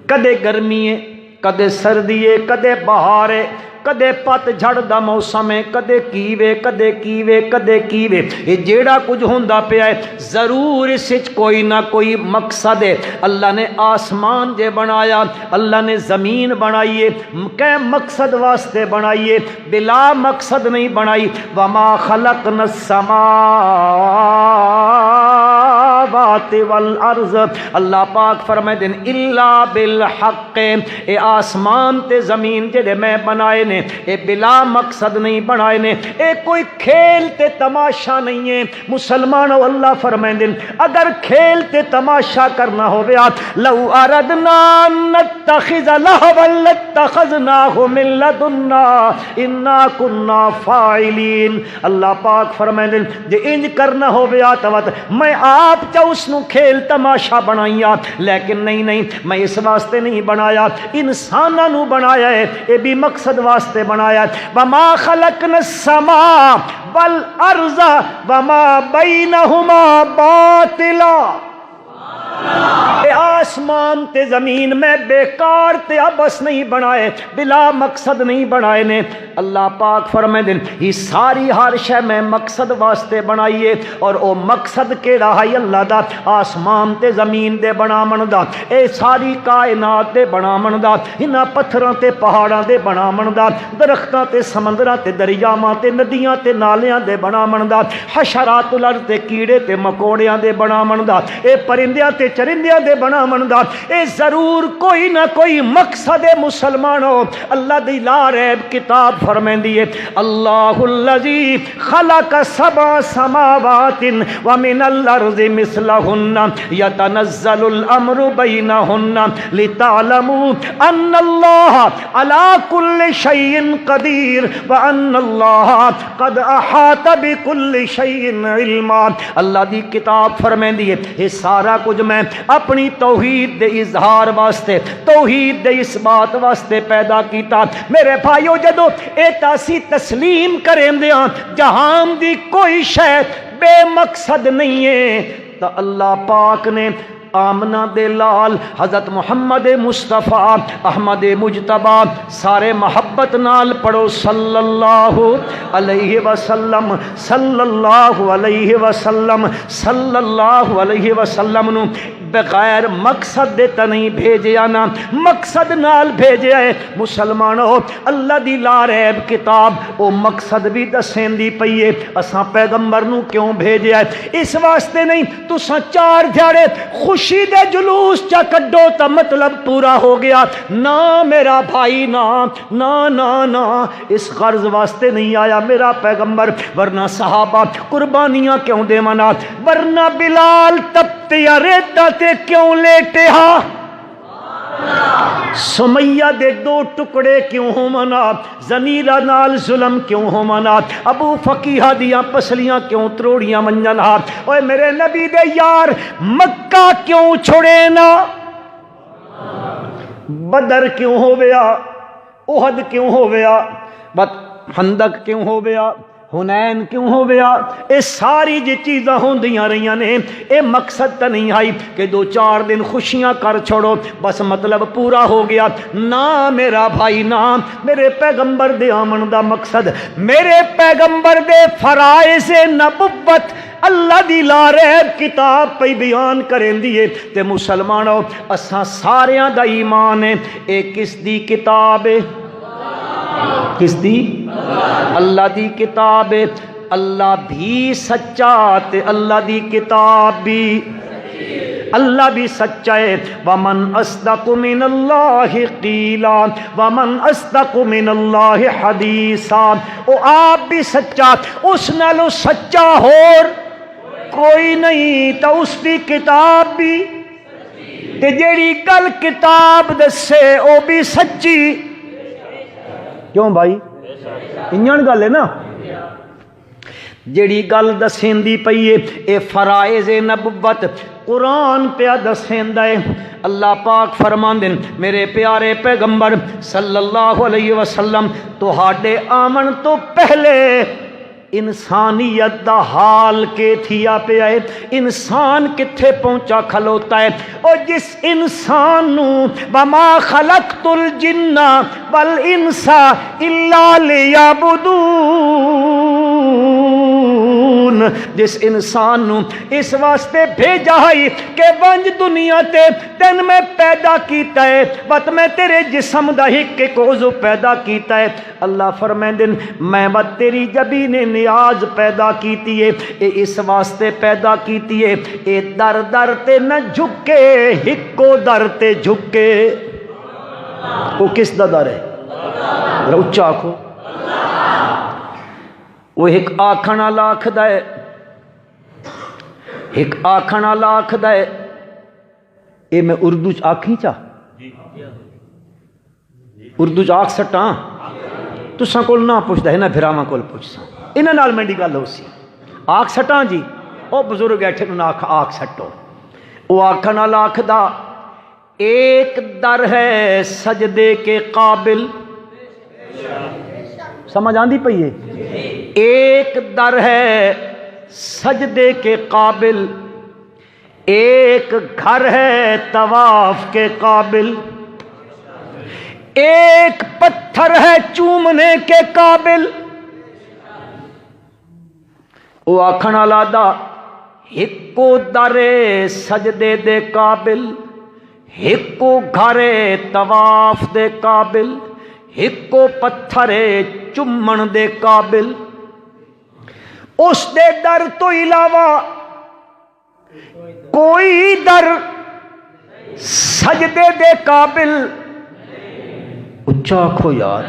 کدے گرمی ہے کدے سردی ہے کدے بہار ہے کدے پت جھڑ دا موسم ہے کدے کیوے کدے کیوے کدے کیوے. یہ جیڑا کچھ ہوندا پیا ہے ضرور اس وچ کوئی نہ کوئی مقصد ہے. اللہ نے آسمان جے بنایا اللہ نے زمین بنائی ہے کہ مقصد واسطے بنائی ہے بلا مقصد نہیں بنائی. وما خلقنا السماوات والارض اللہ پاک فرمائے دن الا بالحق. اے آسمان تے زمین جڑے میں بنائے نے اے بلا مقصد نہیں بنائے نے اے کوئی کھیل تے تماشا نہیں ہے. مسلمانوں اللہ فرمائیں اگر کھیل تے تماشا کرنا ہویا لو اردنا نتخذ لہوا لاتخذناہ من لدنا انا کنا فاعلین. اللہ پاک فرمائیں جے انج کرنا ہویا تو میں آپ چا اس نو کھیل تماشا بنائیا لیکن نہیں میں اس واسطے نہیں بنایا انساناں نو بنایا ہے اے بھی مقصد واسطے بنایا. وما خلقنا السماء والارض وما بینہما باطلا. اے آسمان تے زمین میں بیکار تے ابس نہیں بنائے بلا مقصد نہیں بنائے نے. اللہ پاک فرمائے یہ ساری ہر شے میں مقصد واسطے بنائیے اور او مقصد کیڑا ہے اللہ دا آسمان تے زمین دے بناون دا اے ساری کائنات دے بناون دا انہاں پتھراں تے پہاڑاں دے بناون دا درختاں تے سمندراں تے دریاواں تے ندیاں تے نالیاں دے بناون دا حشرات الارض تے کیڑے تے مکوڑیاں دے بناون دا اے پرندیاں تے چرندیاں دے بناون دا اے ضرور کوئی نہ کوئی مقصد ہے. مسلمانوں اللہ دی لا ریب کتاب فرمیندی ہے اللہ الذی خلق سبع سماوات ومن الارض مثلہن یتنزل الامر بینہن لتعلموا ان اللہ علی کل شیء قدیر وان اللہ قد احاط بکل شیء علما. اللہ دی کتاب فرمیندی ہے یہ سارا کچھ میں اپنی توحید دے اظہار واسطے توحید دے اس بات واسطے پیدا کیتا. میرے بھائیو جدو اے تاسی تسلیم کریں دیاں جہان دی کوئی شے بے مقصد نہیں ہے تو اللہ پاک نے آمنہ دے لال حضرت محمد مصطفیٰ احمد مجتبہ سارے محبت نال پڑھو صلی اللہ علیہ وسلم صلی اللہ علیہ وسلم صلی اللہ علیہ وسلم نو بغیر مقصد دے تا نہیں بھیجیا نا مقصد نال بھیجیا ہے مسلمانوں اللہ دی لا ریب کتاب او مقصد بھی دسین دی پئیے اساں پیغمبر نو کیوں بھیجیا ہے اس واسطے نہیں تساں 4 دھیاڑے خوشی دے جلوس چا کڈو تا مطلب پورا ہو گیا نا میرا بھائی نا نا نا نا اس غرض واسطے نہیں آیا میرا پیغمبر ورنہ صحابہ قربانیاں کیوں دے منا ورنہ بلال تپتے یا ریتا تے کیوں لیٹے ہاں سمیہ دے 2 ٹکڑے کیوں ہو منا زنیرہ نال ظلم کیوں ہو منا ابو فقیہ دیاں پسلیاں کیوں تروڑیاں منجن ہاں اوے میرے نبی دے یار مکہ کیوں چھوڑے نا بدر کیوں ہو گیا احد کیوں ہو گیا خندق کیوں ہو گیا حنین کیوں ہو گیا اے ساری جی چیزاں ہوندیاں رہیاں نے اے مقصد تا نہیں آئی کہ 2-4 دن خوشیاں کر چھوڑو بس مطلب پورا ہو گیا نا میرا بھائی نا میرے پیغمبر دے آمن دا مقصد میرے پیغمبر دے فرائض نبوت اللہ دی لا ریب کتاب پہ بیان کریں دیئے تے مسلمانوں اساں ساریاں دا ایمان ہے اے کس دی کتاب ہے کس دی اللہ دی کتاب ہے اللہ بھی سچا تے اللہ دی کتاب بھی اللہ بھی سچا ہے ومن اصدق من اللہ قیلا ومن اصدق من اللہ حدیثا او آپ بھی سچا اس نالو سچا ہور کوئی نہیں تو اس دی کتاب بھی تے جیڑی گل کتاب دسے او بھی سچی کیوں بھائی انجان گل ہے نا جیڑی گل دسیندی پئیے اے فرائض نبوت قرآن پہ دسیندا ہے اللہ پاک فرماندن میرے پیارے پیغمبر صلی اللہ علیہ وسلم تہاڈے آمن تو پہلے انسانیت دا حال کے تھیا پہ آئے انسان کتھے پہنچا کھلوتا ہے اور جس انسان نو وما خلقت الجن والانس الا لیعبدون جس انسان نو اس واسطے بھیجا ہے کہ ونج دنیا تے تین میں پیدا کیتا ہے بت میں تیرے جسم دا ایک عضو پیدا کیتا ہے اللہ فرمائندن میں بت تیری جبین نیاز پیدا کیتی ہے اے اس واسطے پیدا کیتی ہے اے در در تے نہ جھکے ہکو در تے جھکے وہ کس دا در ہے اچھا آکھو وہ ایک آکھنا لاکھ دائے ایک آکھنا لاکھ دائے اے میں اردو چ آکھی چاہ اردو چ آکھ سٹاں تساں کول نہ پوچھدا ہے نہ بھراواں کول پوچھساں انہاں نال منڈی گل ہو سی آکھ سٹاں جی او بزرگ بیٹھے نوں آکھ سٹو او آکھنا لاکھ دا ایک در ہے سجدے کے قابل سمجھ آندی پئی ہے ایک در ہے سجدے کے قابل ایک گھر ہے طواف کے قابل ایک پتھر ہے چومنے کے قابل او آکھن والا دا ہکو در سجدے دے قابل ہکو گھر طواف دے قابل ہکو پتھر چمن دے قابل اس دے در تو علاوہ کوئی در سجدے دے قابل اچھا کھو یار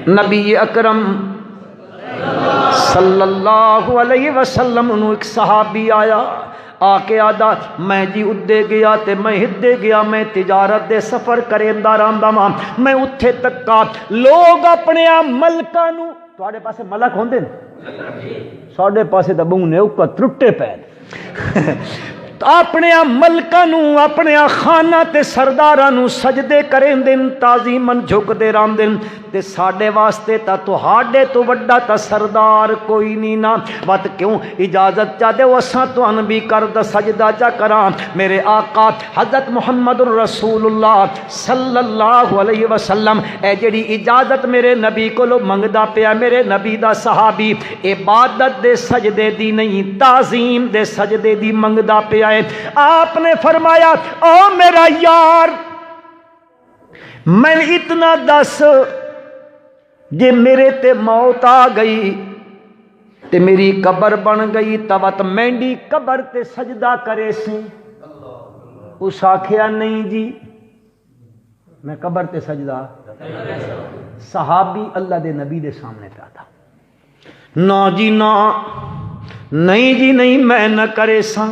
نبی اکرم صلی اللہ علیہ وسلم انہوں ایک صحابی آیا آکے آدھا میں جی ادھے گیا تے میں ہدے گیا میں تجارت دے سفر کریندا رہندا ماں میں اتھے تک کا لوگ اپنے ملکاں نو تواڈے پاسے ملک ہوندے نے ساڈے پاسے تے بونے اوکا ترٹے پے اپنے ملکاں نو اپنے خانہ تے سرداراں نو سجدے کریندن تعظیمن جھکدے راندن تے ساڈے واسطے تا تہاڈے تو وڈا تا سردار کوئی نہیں نا وت کیوں اجازت چا دے اساں تہن بھی کردا سجدہ چا کراں میرے آقا حضرت محمد رسول اللہ صلی اللہ علیہ وسلم اے جڑی اجازت میرے نبی کولو منگدا پیا میرے نبی دا صحابی عبادت دے سجدے دی نہیں تعظیم دے سجدے دی منگدا پیا ہے آپ نے فرمایا او میرا یار میں اتنا دس جے میرے تے موت آ گئی تے میری قبر بن گئی تبت مینڈی قبر تے سجدہ کرے سی اس آکھیا نہیں جی میں قبر تے سجدہ صحابی اللہ دے نبی دے سامنے پہ آتا نا جی نا نہیں جی نہیں میں نہ کرے سا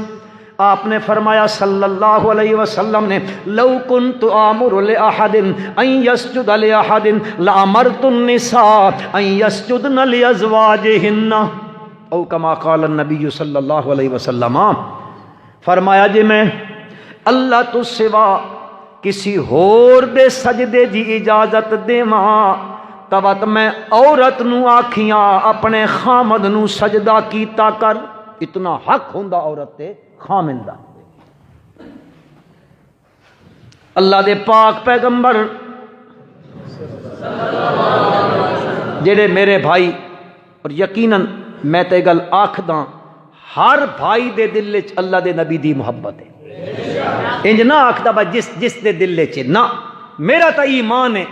آپ نے فرمایا صلی اللہ علیہ وسلم نے لو کنت آمر لأحد ان یسجد لأحد لامرت النساء ان یسجدن لازواجہن او کما قال النبی صلی اللہ علیہ وسلم فرمایا جی میں اللہ تو سوا کسی ہور دے سجدے دی اجازت دیواں تبت میں عورت نو آکھیاں اپنے خامد نو سجدہ کیتا کر اتنا حق ہوندا عورت تے خامد دا اللہ دے پاک پیغمبر جڑے میرے بھائی اور یقیناً میں تے گل آکھداں ہر بھائی دے دل وچ اللہ دے نبی دی محبت ہے انج نہ آکھدا با جس دے دل وچ نہ میرا تا ایمان ہے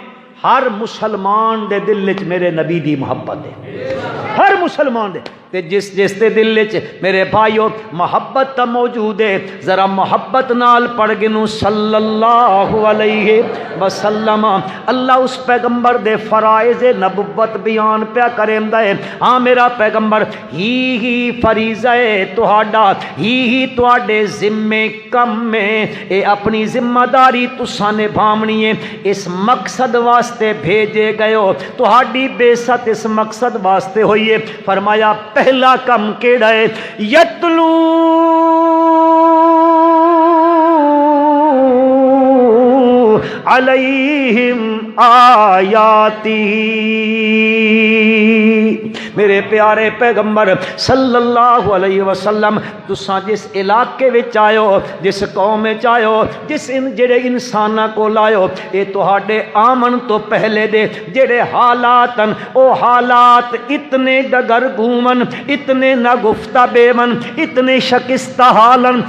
ہر مسلمان دے دل وچ میرے نبی دی محبت ہے ہر مسلمان دے تے جس دے دل وچ میرے بھائیو محبت تا موجود ہے ذرا محبت نال پڑھ گنو صلی اللہ علیہ وسلم اللہ اس پیغمبر دے فرائض نبوت بیان پیا کریندا ہے ہاں میرا پیغمبر ہی فریضہ ہے تہاڈا ہی تواڈے ذمے کم میں اے اپنی ذمہ داری تساں نبھاونی ہے اس مقصد واسطے بھیجے گئے ہو تہاڈی بعثت اس مقصد واسطے ہوئی ہے فرمایا پہلا کم کیڑا ہے یتلو علیہم آیاتی میرے پیارے پیغمبر صلی اللہ علیہ وسلم تساں جس علاقے وچ آئے ہو جس قوم وچ آئے ہو جس جڑے انساناں کول آئے ہو اے تہاڈے آمن تو پہلے دے جڑے حالات او حالات اتنے ڈگر گھومن اتنے ناگفتہ بیون اتنے شکستہ حالن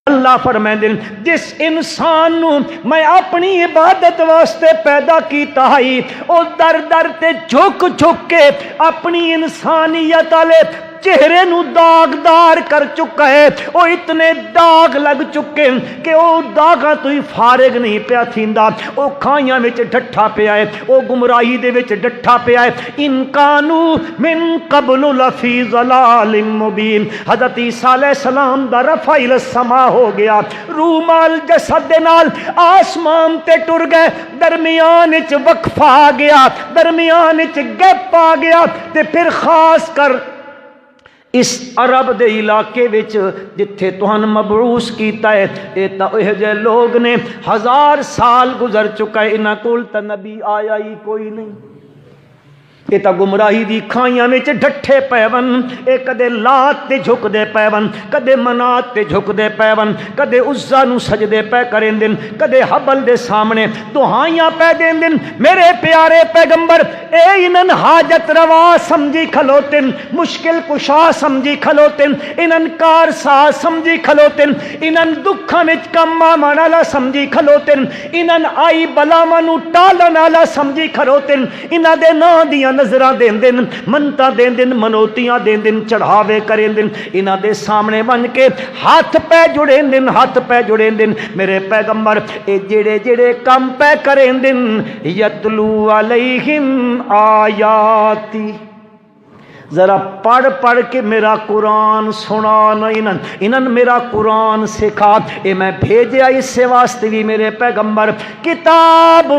اللہ فرمائیں جس انسان نو میں اپنی عبادت واسطے پیدا کیتا ہے او در در تے جھک جھک کے اپنی انسانیت والے چہرے نو داغدار کر چکا ہے وہ اتنے داغ لگ چکے کہ وہ داغاں تو ہی فارغ نہیں پیا تھیندا وہ کھائیاں وچ ڈٹھا پیا ہے وہ گمراہی دے وچ ڈٹھا پیا ہے ان کانو من قبل لفی ضلال مبین حضرت عیسیٰ علیہ السلام دا رفع الی السماء ہو گیا روح مال جسد دے نال آسمان تے ٹر گئے درمیان وچ وقفہ آ گیا درمیان وچ گیپ آ گیا تے پھر خاص کر اس عرب دے علاقے وچ جتھے تہن مبعوث کیتا ہے اے تا اوہ جے لوگ نے 1000 سال گزر چکا ہے انہاں کول تا نبی آیا ہی کوئی نہیں اے تا گمراہی دی کھائیاں وچ ڈٹھے پیون اے کدے لات تے جھک دے پیون کدے منات تے جھک دے پیون کدے عزا نو سجدے پے کریں دن کدے حبل دے سامنے دعائیاں پہ دیں دن میرے پیارے پیغمبر اے انن حاجت روا سمجھی کھلوتن مشکل کشا سمجھی کھلوتن انن کار ساز سمجھی کھلوتن انن دکھاں وچ کم آمن والا سمجھی کھلوتن انن آئی بلاواں نو ٹالن والا سمجھی کھلوتن انہاں دے ناں دیاں نظراں دین دن منتا دین دن منوتیاں دین دن چڑھاوے کریں دن انہاں دے سامنے بن کے ہاتھ پہ جڑیں دن ہاتھ پہ جڑیں دن میرے پیغمبر اے جڑے جڑے کم پہ کریں دن یتلو علیہم آیاتی ذرا پڑھ پڑھ کے میرا قرآن سنانا انہن میرا قرآن سکھا اے میں بھیجیا اس سے واسطے بھی میرے پیغمبر کتاب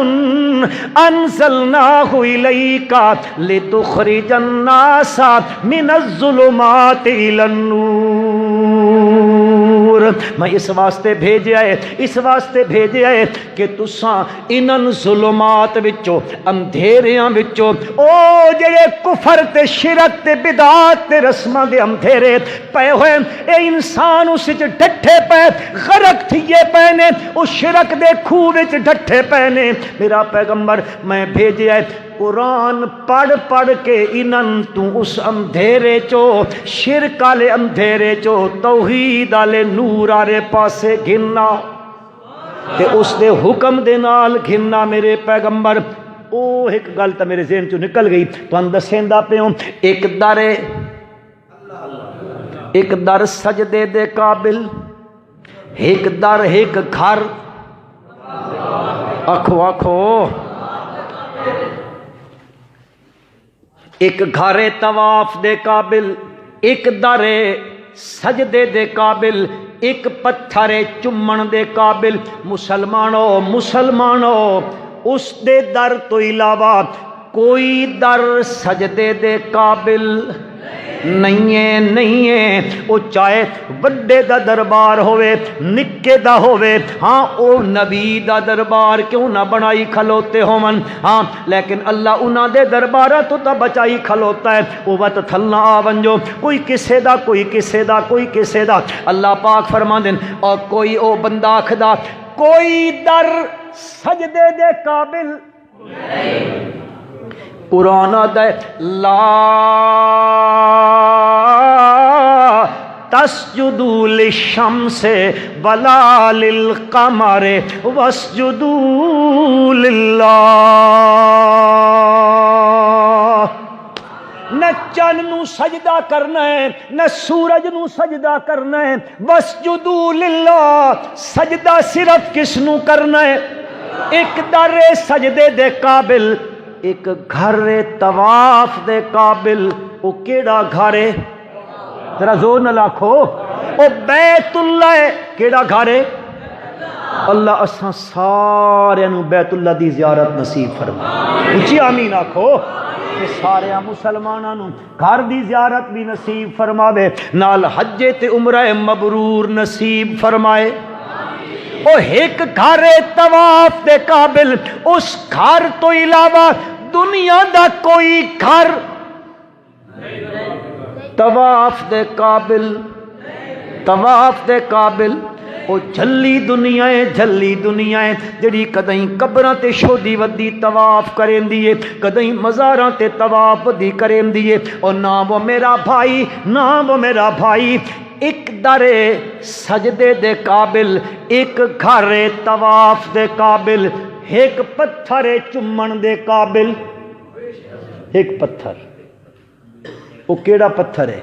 انزلناہ الیک لتخرج الناس من الظلمات الی النور میں اس واسطے بھیجیا ہے، اس واسطے بھیجیا ہے کہ تساں انہاں ظلمات وچوں اندھیریاں وچوں او جڑے کفر تے شرک تے بدعات تے رسماں دے اندھیرے پے ہوئے اے انسان اس وچ ڈٹھے پے غرق تھیے پے نے، اس شرک دے کھوہ وچ ڈٹھے پے نے۔ میرا پیغمبر میں بھیجیا ہے قرآن پڑھ پڑھ کے انہاں تو اس اندھیرے چو شرک والے اندھیرے چو توحید والے نور والے پاسے گھننا تے اس دے حکم دے نال گھننا۔ میرے پیغمبر او ایک گل تا میرے ذہن چوں نکل گئی تو دسیندا پیوں، ایک در سجدے دے قابل، ایک در ایک گھر، آکھو آکھو، ایک گھر طواف دے قابل، ایک در سجدے دے قابل، ایک پتھر چمن دے قابل۔ مسلمانو اس دے در تو علاوہ کوئی در سجدے دے قابل نہیں ہے۔ او چاہے بڑے دا دربار ہوئے نکے دا ہوئے، ہاں او نبی دا دربار کیوں نہ بنائی کھلوتے ہومن، ہاں لیکن اللہ انہاں دے دربارہ تو تا بچائی کھلوتا ہے۔ او وقت تھلنا آونجو کوئی کسے دا کوئی کسے دا کوئی کسے دا، اللہ پاک فرمان دین اور کوئی او بندہ آکھدا کوئی در سجدے دے قابل قرآن دے لا تسجدوا للشمس ولا للقمر واسجدوا للہ۔ نہ چن نو سجدہ کرنا ہے نہ سورج نو سجدہ کرنا ہے، واسجدوا للہ، سجدہ صرف کس نو کرنا ہے؟ ایک در سجدے دے قابل، ایک گھر طواف دے قابل۔ او کیڑا گھر ہے؟ ذرا زور نہ لاکھو، او بیت اللہ ہے۔ کیڑا گھر ہے؟ اللہ اساں سارے نو بیت اللہ دی زیارت نصیب فرما، اچھی آمین آکھو کہ سارے مسلماناں نو گھر دی زیارت بھی نصیب فرماوے، نال حج تے عمرہ مبرور نصیب فرمائے۔ او ایک گھر طواف دے قابل، اس گھر تو علاوہ دنیا دا کوئی گھر طواف دے قابل، طواف دے قابل۔ او جھلی دنیا ہے، جھلی دنیا ہے جڑی کدیں قبراں تے شودی ودی طواف کریندی ہے، کدیں مزاراں تے طواف ودی کریندی ہے۔ اور نہ وہ میرا بھائی، نہ وہ میرا بھائی، ایک در سجدے دے قابل، ایک گھر طواف دے قابل، ایک پتھر چمن دے قابل۔ ایک پتھر، وہ کیڑا پتھر ہے؟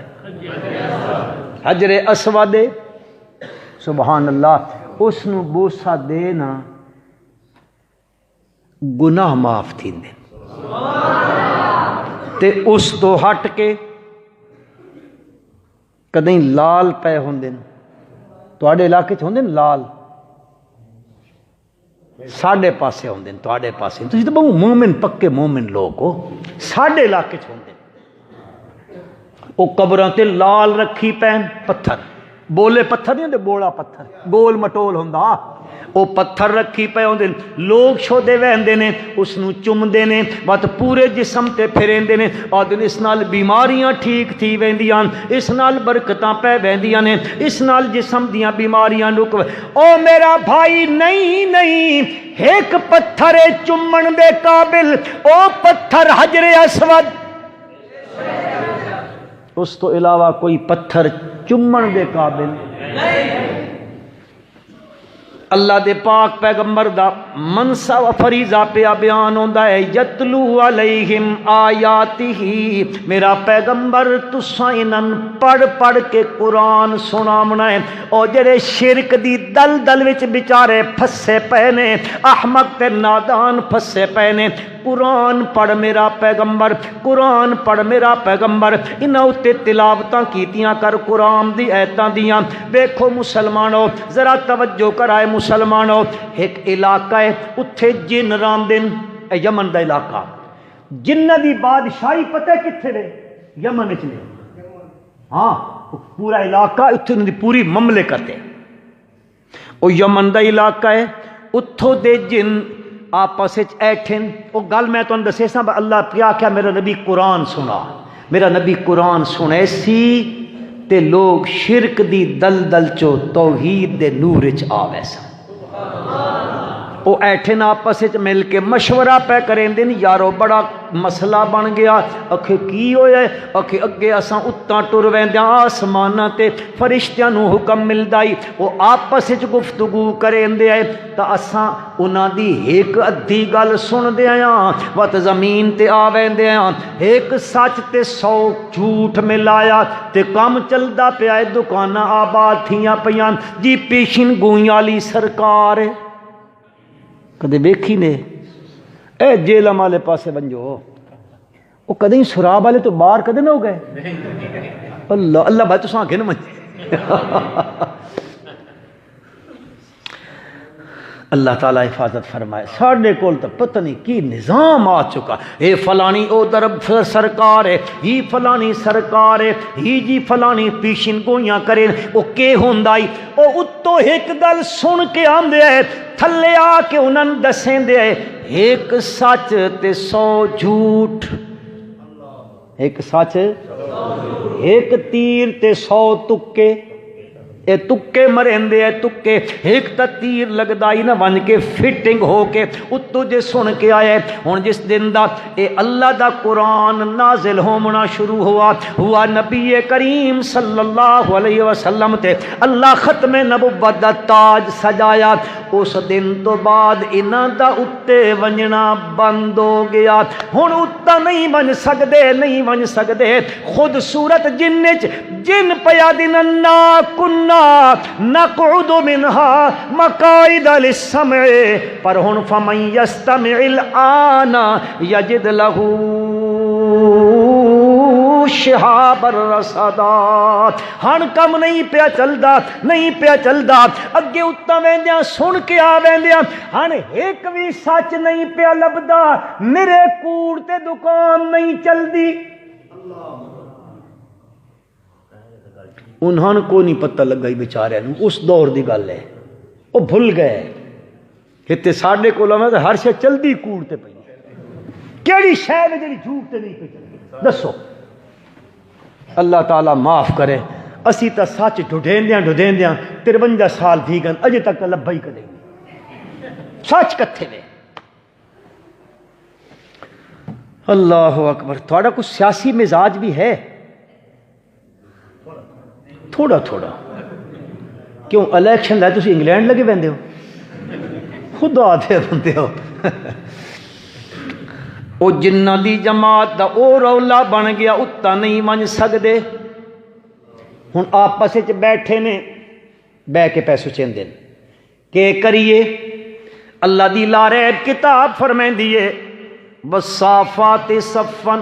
حجر اسود۔ سبحان اللہ، اس نو بوسا دینا گناہ معاف تھیندے تے اس تو ہٹ کے کدیں لال پے ہوندے، تواڈے علاقے چ ہوندے لال، ساڈے پاسے ہوندے، تواڈے پاسے تسی تے بہت مومن پکے مومن لوگ ہو، ساڈے علاقے چ ہوندے۔ او قبراں تے لال رکھی پین پتھر، بولے پتھر نہیں ہوندے، بولا پتھر گول مٹول ہوندا، او پتھر رکھی پے ہوندے، لوگ چھودے وہندے نے، اس نو چمدے نے، بات پورے جسم تے پھریندے نے، اور اس نال بیماریاں ٹھیک تھی ویندیاں، اس نال برکتاں پہ ویندیاں نے، اس نال جسم دیاں بیماریاں رک۔ او میرا بھائی نہیں، ایک پتھر چمن دے قابل، او پتھر حجر اسود، اس تو علاوہ کوئی پتھر چمن دے قابل۔ اللہ دے پاک پیغمبر دا منصا و فریضہ پہ بیان ہوندا ہے، یتلو علیہم آیاتہ، میرا پیغمبر تساں انہاں پڑھ پڑھ کے قرآن سناونا ہے۔ اور جڑے شرک دی دل وچ بیچارے پھسے پے نے، احمق تے نادان پھسے پے نے، قرآن پڑھ میرا پیغمبر، قرآن پڑھ میرا پیغمبر، انہاں اُتے تلاوتاں کیتیاں کر قرآن دی آیتاں دیاں۔ دیکھو مسلمانوں ذرا توجہ کرائے مسلمانوں، ایک علاقہ ہے اتھے جن راندن، اے یمن دا علاقہ، جنہ دی بادشاہی پتہ کتھے دے؟ یمن وچ نے، ہاں پورا علاقہ اتھے دی پوری مملکت ہے، وہ یمن دا علاقہ ہے، اتھوں دے جن آپس ایٹھن. وہ گل میں تمہیں دسے سا، اللہ کیا کیا میرا نبی قرآن سنا، میرا نبی قرآن سنے سی تے لوگ شرک دی دلدل چو توحید دے نور چ آوے سن. وہ ایٹھن آپس مل کے مشورہ پہ کریں دن، یارو بڑا مسئلہ بن گیا. اکھے کی ہویا ہے؟ اکھے اگے اساں اتاں ٹر ویندیاں آسماناں تے فرشتیاں نو حکم ملدا ای، وہ آپس وچ گفتگو کریں دے آئے تا اساں انہاں دی ایک ادھی گل سن دے آیاں وت زمین تے آ ویندے آیاں. ایک سچ تے 100 جھوٹ ملایا تے کم چلدا پیا ہے، دکاناں آباد تھیاں پیاں جی. پیشن گوئیاں والی سرکار کدے ویکھی نے؟ اے جیلم والے پاسے ونجو، وہ کدیں سراب والے تو باہر کدے نہ ہو گئے. اللہ اللہ بھائی تساں آگے نہ منجے. اللہ تعالیٰ حفاظت فرمائے. ساڑھے کول تو پتہ نہیں کی نظام آ چکا. اے فلانی او درب سرکار ہے، ہی فلانی سرکار ہے، ہی جی فلانی پیشن گوئیاں کرے. او کے ہوندائی او اتو ایک گل سن کے آندے ہے، تھلے آ کے انہاں دسیں دے ہے ایک سچ تے 100 جھوٹ. ایک سچ، ایک تیر تے 100 تکے. اے تکے مرندے اے تکے، ایک تا تیر لگدا ہی نہ ون کے فٹنگ ہو کے اتو جے سن کے آیا ہے. ہن جس دن دا اے اللہ دا قرآن نازل ہونا شروع ہوا نبی کریم صلی اللہ علیہ وسلم تے اللہ ختم نبوت دا تاج سجایا. اس دن تو بعد انہاں دا اتے ونجنا بند ہو گیا. ہن اتا نہیں ون سکدے. خود سورت جن پیا دن نا کنا نقعد منها مقاعد للسمع، پر ہن فمن یستمع الآن یجد له شہاب الرصدا. ہن کم نہیں پیا چلدا اگے اتاں ویندیاں سن کے آ ویندیاں ہن ایک بھی سچ نہیں پیا لبدا، میرے کوڑ تے دکان نہیں چلدی. انہاں کو نہیں پتہ لگا بیچارے نوں، اس دور دی گل ہے، وہ بھول گئے. اتنے ساڈے کول آوے تے ہر شے چلدی کوڑ تے پئی، کیڑی شے وچ جڑی جھوٹ تے نہیں پئی چلدی دسو. اللہ تعالیٰ معاف کرے. اسی تا سچ ڈھڈیندیاں 53 سال تھی گن اجے تک لبا ہی کدے سچ کتھے نے. اللہ اکبر. تھوڑا کچھ سیاسی مزاج بھی ہے تھوڑا کیوں؟ الیکشن لائے تسی انگلینڈ لگے ویندے ہو، خدا دے بندے ہو. او جنہ دی جماعت دا او رولا بن گیا، اتا نہیں من سکدے. ہن آپس وچ بیٹھے نے، بہ کے پیسے چیندے نے کہ کریے. اللہ دی لاریب کتاب فرمائندی ہے والصافات صفا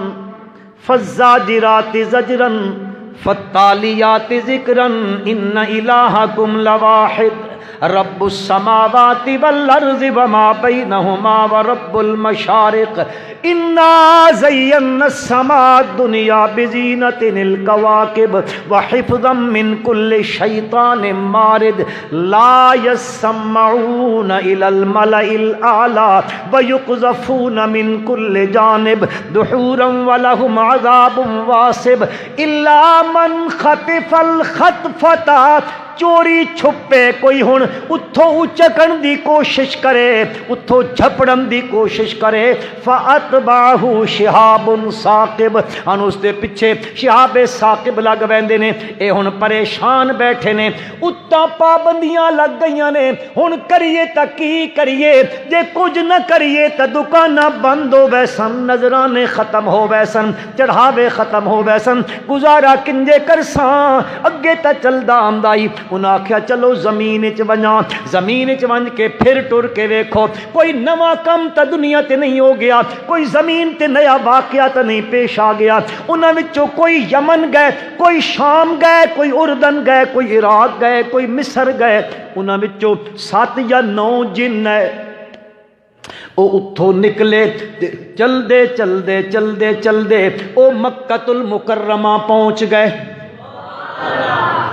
فالزاجرات زجرا فالتالیات ذکرا ان الہکم لواحد رب السماوات والارض وما بینہما ورب المشارق انا زینا السماء الدنیا بزینت الکواکب وحفظا من کل شیطان مارد لا یسمعون الى الملأ الاعلی ویقذفون من کل جانب دحورا ولہم عذاب واصب الا من خطف الخطفتا. چوری چھپے کوئی ہن اتھو اچکن دی کوشش کرے، اتھو جھپڑن دی کوشش کرے، فَأَتْبَعَهُ شِهَابٌ ثَاقِبٌ، ان اس دے پیچھے شہاب ثاقب لگ ویندے نے. اے ہن پریشان بیٹھے نے، اتاں پابندیاں لگ گئیاں نے. ہن کریے تا کی کریے؟ جے کچھ نہ کریے تا دکاناں بند ہو ویسن، نظرانے ختم ہو ویسن، چڑھاوے ختم ہو ویسن، گزارا کنجے کرساں؟ اگے تا چلدا آمدائی. انہاں آکھیا چلو زمین وچ ونجاں، زمین وچ ونج کے پھر ٹر کے ویکھو کوئی نواں کم تا دنیا تے نہیں ہو گیا، کوئی زمین تے نیا واقعہ تا نہیں پیش آ گیا. انہاں وچوں کوئی یمن گئے، کوئی شام گئے، کوئی اردن گئے، کوئی عراق گئے، کوئی مصر گئے. انہاں وچوں 7 یا 9 جن ہے او اتھوں نکلے. چلدے او مکۃ المکرمہ پہنچ گئے.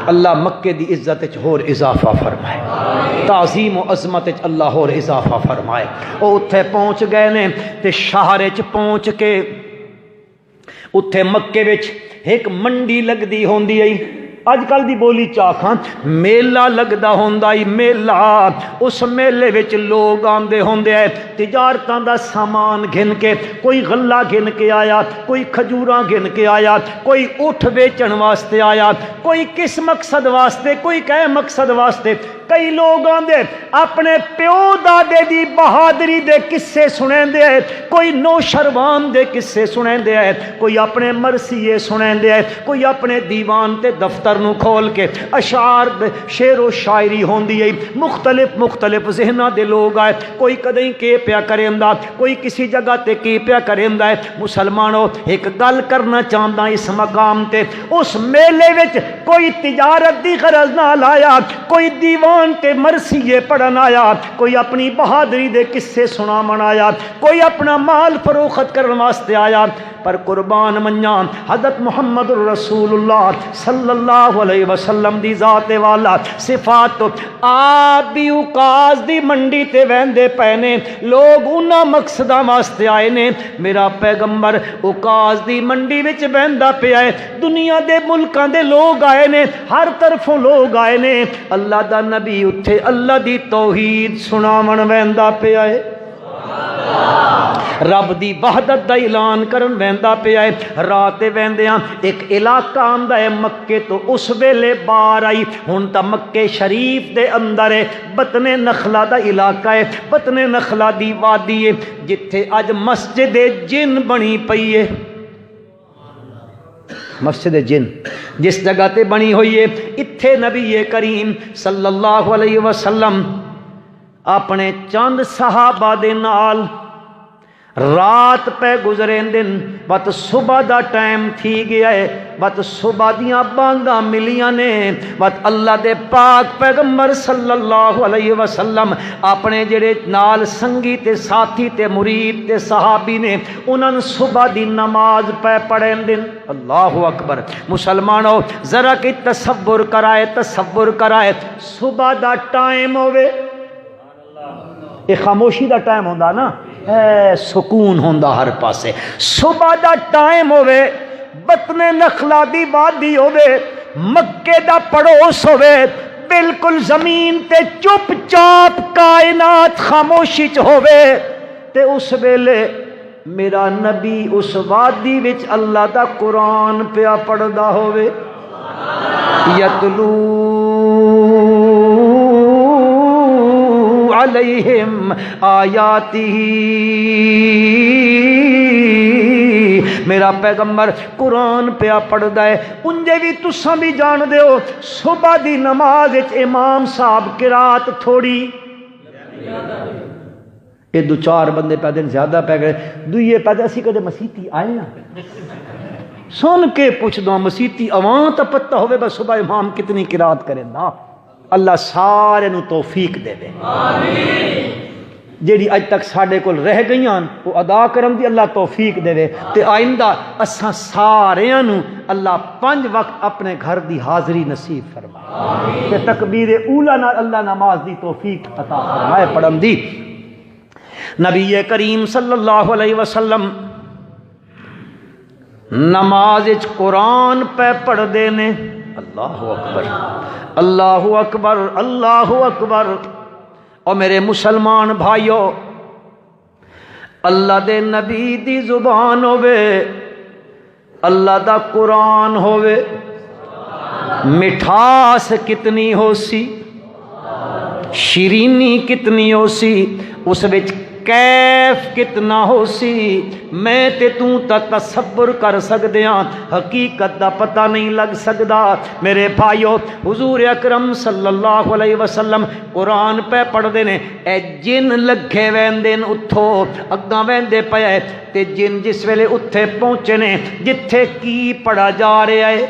اللہ مکے دی عزت وچ ہور اضافہ فرمائے. تعظیم و عظمت وچ اللہ اور اضافہ فرمائے۔ او اتھے پہنچ گئے نے تے شہر وچ پہنچ کے اتھے مکے وچ ایک منڈی لگدی ہوندی ہے، اج کل دی بولی چاکھاں میلہ لگدا ہوندا ای میلہ۔ اس میلے وچ لوگ آندے ہوندے اے تجارتاں دا سامان گھن کے، کوئی غلہ گھن کے آیا، کوئی کھجوراں گھن کے آیا، کوئی اٹھ بیچن واسطے آیا، کوئی کس مقصد واسطے، کوئی کہے مقصد واسطے۔ کئی لوگ آندے اپنے پیو دادے دی بہادری دے قصے سنیں دے، کوئی نوشروان دے قصے سنیں دے، کوئی اپنے مرثیے سنیں دے، کوئی اپنے دیوان تے دفتر نو کھول کے اشعار شعر و شاعری ہوندی ہے۔ مختلف ذہناں دے لوگ آئے، کوئی کدیں کے پیا کریندا، کوئی کسی جگہ تے کی پیا کریندا ہے۔ مسلمانوں ایک گل کرنا چاہندا اس مقام تے، اس میلے وچ کوئی تجارت دی غرض نہ لایا، کوئی دیوان تے مرثیے پڑھن آیا، کوئی اپنی بہادری دے قصے سنا منایا، کوئی اپنا مال فروخت کرن واسطے آیا، پر قربان منیاں حضرت محمد الرسول اللہ صلی اللہ علیہ وسلم دی ذات والا صفات تو آپ بھی اوقاز دی منڈی تے ویندے پینے، لوگ انہاں مقصداں واسطے آئے نے۔ میرا پیغمبر اوقاز دی منڈی وچ ویندا پیا ہے، دنیا دے ملکاں دے لوگ آئے نے، ہر طرفوں لوگ آئے نے، اللہ دا نبی اتھے اللہ دی توحید سناون ویندا پیا ہے، رب دی وحدت دا اعلان کرن ویندا پیا ہے۔ رات ویندیاں ایک علاقہ آندا ہے مکے تو، اس ویلے بار آئی، ہن تا مکے شریف دے اندر ہے، بطن نخلا دا علاقہ ہے، بطن نخلا دی وادی ہے، جتھے اج مسجد جن بنی پئی ہے، مسجد جن جس جگہ تے بنی ہوئی ہے، اتھے نبی کریم صلی اللہ علیہ وسلم اپنے چند صحابہ دے نال رات پہ گزرین دن، وقت صبح دا ٹائم تھی گیا ہے، وقت صبح دیاں بانگاں ملیاں نے، وقت اللہ دے پاک پیغمبر صلی اللہ علیہ وسلم اپنے جڑے نال سنگی تے ساتھی تے مرید تے صحابی نے انہاں نے صبح دی نماز پہ پڑھین دن۔ اللہ اکبر۔ مسلمانوں ذرا کی تصور کرائے صبح دا ٹائم ہوئے، یہ خاموشی دا ٹائم ہوندا نا، سکون ہوندا ہر پاسے، صبح دا ٹائم ہوئے، بطن نخلا دی وادی ہوئے، مکے دا پڑوس ہوئے، بالکل زمین تے چپ چاپ کائنات خاموشی چ ہوئے، تے اس ویلے میرا نبی اس وادی وچ اللہ دا قرآن پیا پڑھدا ہوئے، یتلو علیہم آیاتہ، میرا پیغمبر قرآن پیا پڑھدا ہے۔ انجے بھی تساں بھی جان دیو صبح دی نماز وچ امام صاحب قرات تھوڑی، یہ دو چار بندے پہ دن زیادہ پہ گئے، دوئے پہ اسی کدے مسیتی آئے ہیں سن کے پوچھ دو مسیتی اوان تا پتہ ہوئے بس صبح امام کتنی قرات کریں نا۔ اللہ سارے نو توفیق دے دے، جیڑی اج تک ساڈے کول رہ گئیاں وہ ادا کرن دی اللہ توفیق دے دے، تے آئندہ اساں ساریاں نو اللہ 5 وقت اپنے گھر دی حاضری نصیب فرمائے، تے تکبیر اولا نال اللہ نماز دی توفیق عطا فرمائے پڑھن دی۔ نبی کریم صلی اللہ علیہ وسلم نماز وچ قرآن پہ پڑھ دے نے، اللہ اکبر اللہ اکبر اللہ اکبر۔ اور میرے مسلمان بھائیو، اللہ دے نبی دی زبان ہوئے، اللہ دا قرآن ہوئے، مٹھاس کتنی ہو سی، شیرینی کتنی ہو سی، اس وچ کیف کتنا ہو سی، میں تے تا تصور کر سکدیاں، حقیقت دا پتہ نہیں لگ سکدا۔ میرے بھائیو، حضور اکرم صلی اللہ علیہ وسلم قرآن پہ پڑھ دے نے، اے جن لگے ویندے اتھو اگاں ویندے پئے، تے جن جس ویلے اتھے پہنچے نے جتھے کی پڑھا جا رہا ہے،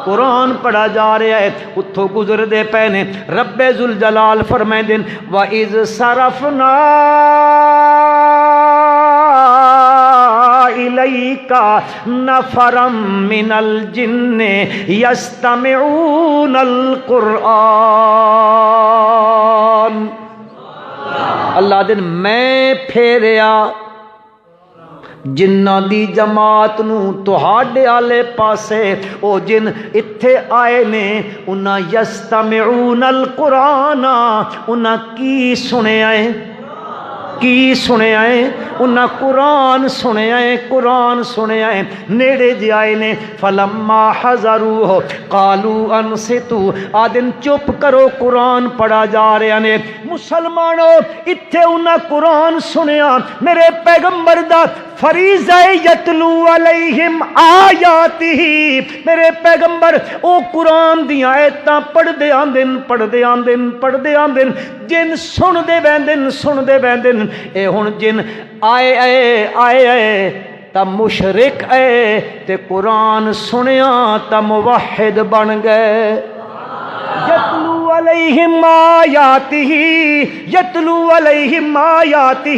قرآن پڑھا جا رہا ہے، اتھو گزر دے پینے، رب ذوالجلال فرمائے دن وَإِذْ صَرَفْنَا إِلَيْكَ نَفَرًا مِّنَ الْجِنِّ يَسْتَمِعُونَ الْقُرْآنَ، قرآن اللہ دن میں پھیریا جنہ دی جماعت نو تہاڈے آلے پاسے او جن اتھے آئے نے انہاں یستمعون القرآن انہاں کی سنے آئے کی سنے آئے انہاں قرآن سنے آئے قرآن سنے آئے نیڑے جی آئے نے فلما حضروہ قالوا انصتوا آدن چپ کرو قرآن پڑھا جا رہے نے مسلمانوں اتھے انہاں قرآن سنیا میرے پیغمبر دا فریضہ یتلو علیہم آیاتہ میرے پیغمبر او قرآن دی آیتاں پڑھ دے آندن پڑھ دے آندن پڑھ دے آندن جن سن دے بیندن اے ہن جن آئے تا مشرک آئے تے قرآن سنیا تا موحد بن گئے یتلو علیہم آیاتہ یتلو علیہم آیاتہ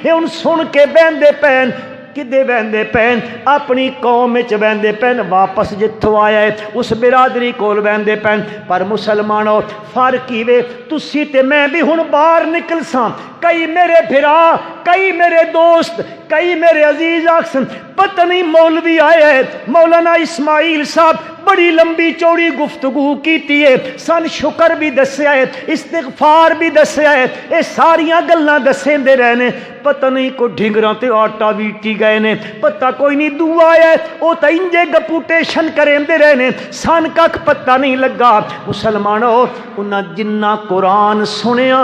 اے ان سن کے بیندے پین کدے بیندے پین اپنی قوم وچ بیندے پین واپس جتھوں آیا ہے اس برادری کول بیندے پین پر مسلمانوں فرق ہی وے تسی تے میں بھی ہن باہر نکل ساں کئی میرے بھرا کئی میرے دوست کئی میرے عزیز آکسن پتہ نہیں مولوی آئے ہیں مولانا اسماعیل صاحب بڑی لمبی چوڑی گفتگو کیتی ہے سن شکر بھی دسیا ہے استغفار بھی دسیا ہے اے ساریاں گلاں دسیں دے رہنے پتہ نہیں کو ڈھنگراں تے آٹا ویٹی گئے نے پتہ کوئی نہیں دعا ہے او تا انجے گپوٹیشن کریں دے رہنے سن کک پتہ نہیں لگا مسلمانوں انہاں جنہ قرآن سنیا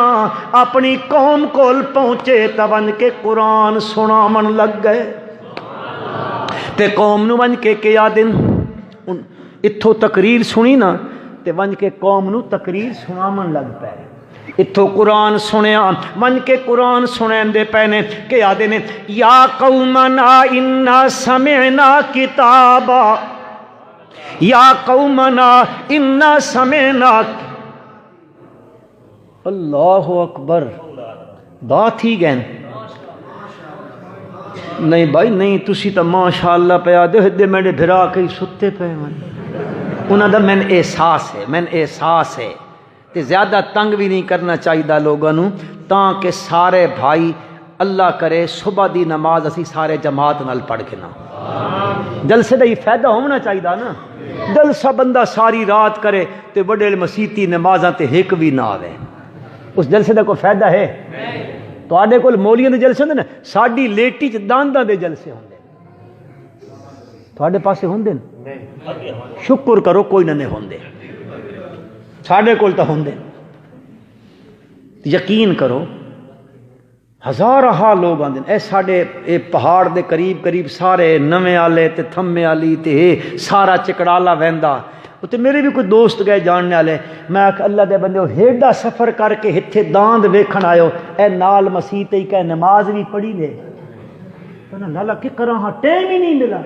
اپنی قوم کول پہنچے تون کے قرآن سنا من لگ گئے تے قوم نو ون کے کیا دن اتھو تقریر سنی نا تے ون کے قوم نو تقریر سنا من لگ پے اتھو قرآن سنیا من کے قرآن سنین دے پینے کہ آدھے نے یا قومنا انا سمعنا کتابا یا قومنا انا سمعنا اللہ اکبر بات ہی گئن نہیں بھائی نہیں تسی تا ماشاءاللہ پیا دے میرے بھرا کئی ستے پہ انہاں دا میں احساس ہے تے زیادہ تنگ بھی نہیں کرنا چاہیے لوگوں نو تاکہ سارے بھائی اللہ کرے صبح دی نماز اسی سارے جماعت نال پڑھ کے نا جلسے دا یہ فائدہ ہونا چاہیے نا جلسہ بندہ ساری رات کرے تے بڑے مسیتی نمازاں تے ہک بھی نہ آوے اس جلسے دا کوئی فائدہ ہے تواڈے کول مولیاں دے جلسے ہوندے نا ساڈی لیٹی چ دانداں دے جلسے ہوندے تواڈے پاسے ہوندے شکر کرو کوئی نہ ہوندے ساڈے کول تاں ہوندے یقین کرو ہزارہ لوگ آندے اے ساڈے اے پہاڑ دے قریب سارے نویں والے تے تھمے والی تے سارا چکڑالا ویندا تے میرے بھی کوئی دوست گئے جاننے والے میں آکھ اللہ دے بندے ہیڈا سفر کر کے ہتھے داند ویکھن آئیو اے نال مسیح تے کہ نماز بھی پڑھی لے تو لالا کی کراں ہاں ٹائم ہی نہیں ملا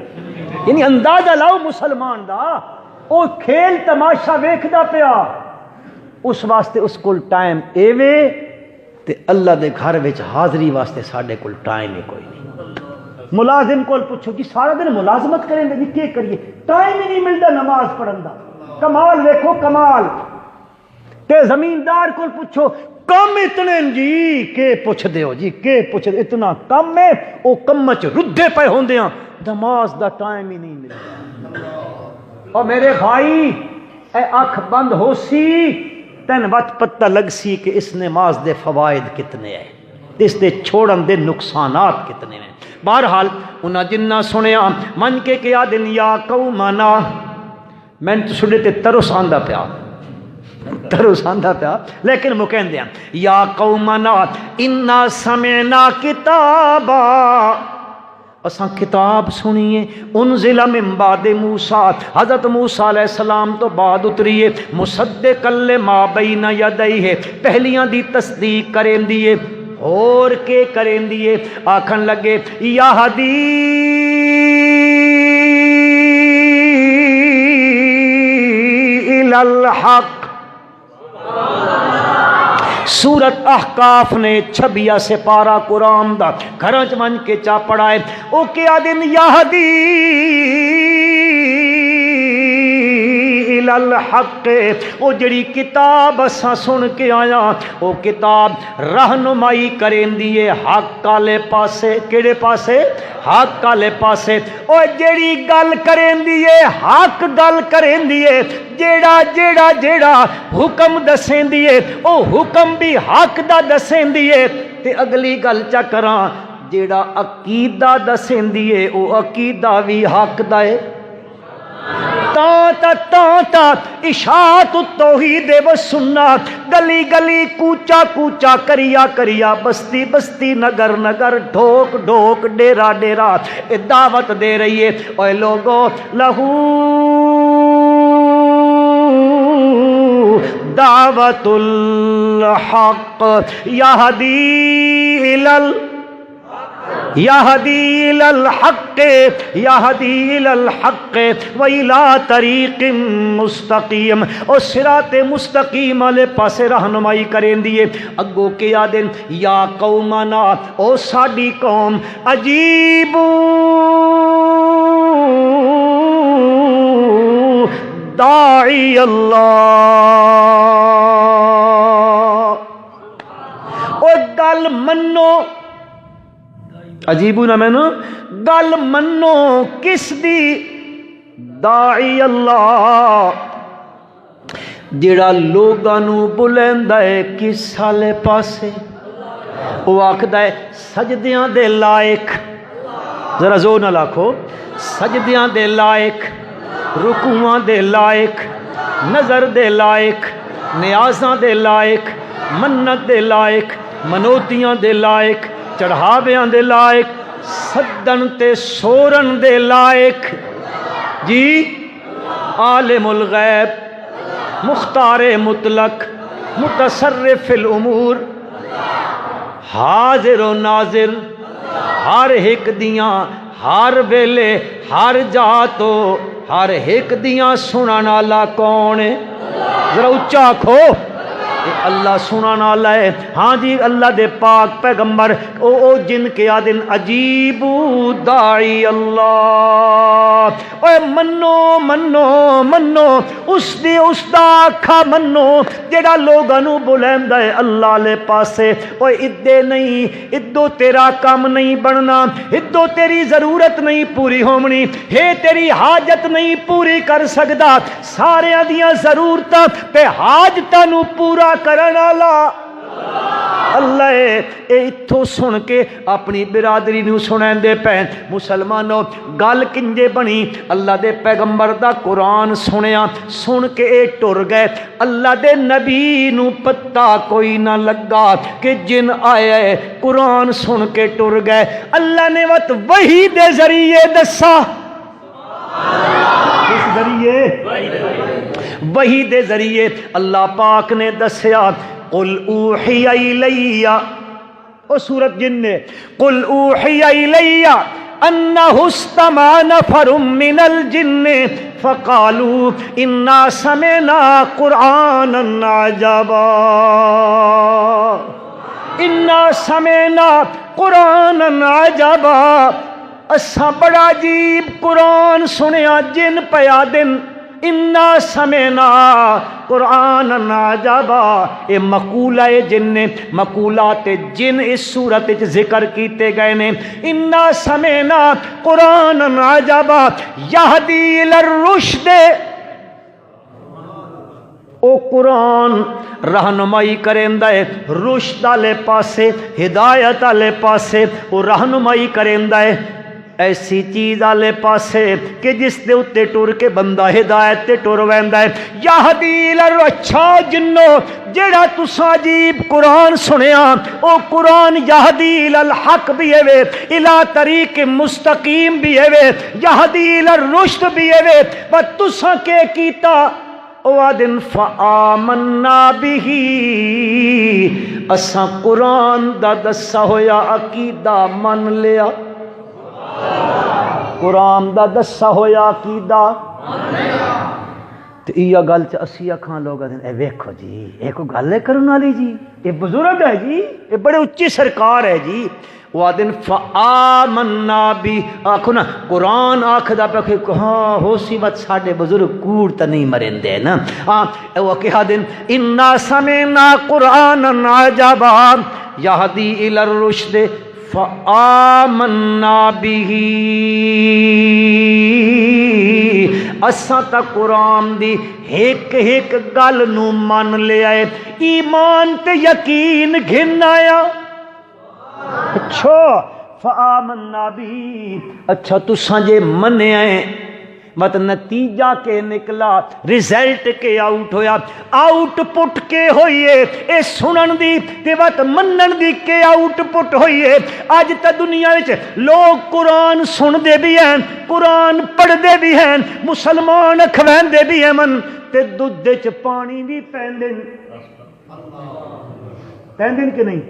یعنی اندازہ لاؤ مسلمان دا او کھیل تماشا ویکھدا پیا اس واسطے اس کول ٹائم ایوے تے اللہ دے گھر وچ حاضری واسطے ساڈے کول ٹائم ہی کوئی نہیں ملازم کول پوچھو کہ سارا دن ملازمت کریں گے جی کیا کریے ٹائم ہی نہیں ملتا نماز پڑھن دا کمال دیکھو کمال تے زمیندار کول پوچھو کم اتنے جی کہ پوچھ دیو جی کہ پوچھ اتنا کم ہے او کم وچ ردے پے ہوندے ہاں نماز دا ٹائم ہی نہیں ملتا اور میرے بھائی اے اکھ بند ہو سی تین وقت پتہ لگ سی کہ اس نماز دے فوائد کتنے ہیں اس دے چھوڑن دے نقصانات کتنے ہیں بہرحال انہاں جنہ سنیا من کے کیا دن یا قومنا میں تو سنے تے ترس آندہ پیا لیکن مکین دیا یا قومنا انا سمعنا کتابا اساں کتاب سنیے انزل من بعد موسیٰ حضرت موسیٰ علیہ السلام تو بعد اتریے مصدقا لما بین یدیہ پہلیاں دی تصدیق کریں دیے اور کے کریں دیے آکھن لگے یہدی الی الحق سورت احقاف نے 26 سے پارا قرآن دا گھرچ من کے چا پڑھائے او کیا دن یہدی الحق او جڑی کتاب اساں سن کے آیا او کتاب رہنمائی کریندی ہے حق والے پاسے کیڑے پاسے حق والے پاسے او جڑی گل کریندی ہے حق گل کریندی ہے جیڑا جیڑا جیڑا حکم دسیندی ہے او حکم بھی حق دا دسیندی ہے تے اگلی گل چا کراں جیڑا عقیدہ دسیندی ہے او عقیدہ بھی حق دا ہے تا اشاعت التوحید و سنت گلی گلی کوچا کوچا کریا کریا بستی بستی نگر نگر ڈھوک ڈھوک ڈیرا ڈیرا دعوت دے رہی ہے اے لوگو لہو دعوت الحق یہدی یہدی الحق یہدی الحق وإلی طریق مستقیم او صراط مستقیم والے پاسے رہنمائی کریں دیے اگو کیا دن یا قومنا او ساڈی قوم عجیبو داعی اللہ او گل منو عجیبو نہ مینو گل منو کس دی داعی اللہ جڑا لوگاں نو بلیندا ہے کس والے پاسے وہ آکھدا ہے سجدیاں دے لائق ذرا زور نہ لاکھو سجدیاں دے لائق رکوعاں دے لائق نظر دے لائق نیازاں دے لائق منت دے لائق منوتیاں دے لائق چڑھاویاں دے لائق سدن تے سورن دے لائق جی عالم الغیب مختار مطلق متصرف الامور حاضر و ناظر ہر ایک دیاں ہر ویلے ہر جاتو ہر ایک دیاں سنن والا کون ہے ذرا اچا آکھو اللہ سنن والا ہے ہاں جی اللہ دے پاک پیغمبر او جن کے آدن عجیب داعی اللہ اے منو منو منو اس دی اس دا آکھا منو جڑا لوگاں نو بلیندا ہے اللہ لے پاسے اوے ادے نہیں ادو تیرا کام نہیں بننا ادو تیری ضرورت نہیں پوری ہونی ہے تیری حاجت نہیں پوری کر سکدا سارے دیاں ضرورتاں تے حاجتاں نو پورا کرن والا اللہ اے اتھو سن کے اپنی برادری نو سنیندے پے مسلمانوں گل کنجے بنی اللہ دے پیغمبر دا قرآن سنیا سن کے اے ٹر گئے اللہ دے نبی نو پتہ کوئی نہ لگا کہ جن آیا ہے قرآن سن کے ٹر گئے اللہ نے وقت وحی دے ذریعے دسا کس ذریعے وحی دے ذریعے اللہ پاک نے دسیا قل اوحی الی او سورت جن نے قل اوحی الی انہ استمع نفر من الجن فقالوا انا سمعنا قرآنا عجبا انا سمعنا قرآنا عجبا اساں بڑا عجیب قرآن سنیا جن پیا دن انا سمعنا قرآن عجبا اے مقولہ جن نے مقولات جن اس صورت ذکر کیتے گئے نے انا سمعنا قرآن عجبا یہدی الرشد او قرآن رہنمائی کریندا ہے رشد والے پاسے ہدایت والے پاسے او رہنمائی کریندا ہے ایسی چیز والے پاسے کہ جس دے اتے ٹر کے بندہ ہدایت تے ٹر ویندا ہے یہدی اچھا جنو جڑا تساں عجیب قرآن سنیا او قرآن یہدی الحق بھی ہے الی طریق مستقیم بھی ہے یہدی الرشد بھی ہے پر تساں کے کیتا او آدن فآمنا بہی اساں قرآن دا دسا ہویا عقیدہ من لیا قرآن دا دسا ہویا عقیدہ تو یہ گل اسی اکھاں لوگ اے ویکھو جی یہ کوئی گل ہے کرن والی جی، یہ بزرگ ہے جی، یہ بڑے اچھی سرکار ہے جی۔ وہ دن فآمنا بھی آخو نا، قرآن آخدا پہ کہ ہاں ہو سی وقت ساڈے بزرگ کوڑ تا نہیں مرندے نا، ہاں وہ کہا دن انا سمعنا قرآنا عجبا یہدی الی الرشد فآمنا به، اساں تا قرآن دی ایک ایک گل نو من لیا ہے، ایمان تے یقین گھن آیا۔ اچھا فآمنا بھی، اچھا تساں جے منیا ہے، مت نتیجہ کے نکلا، ریزلٹ کے آؤٹ ہویا، آؤٹ پٹ کے ہوئیے، اے سنن دی تے وقت منن دی کے آؤٹ پٹ ہوئیے۔ آج تا دنیا وچ لوگ قرآن سن دے بھی ہیں، قرآن پڑھ دے بھی ہیں، مسلمان کھوین دے بھی ہیں من، تے دودھ چ پانی بھی پیندن، پیندن کہ نہیں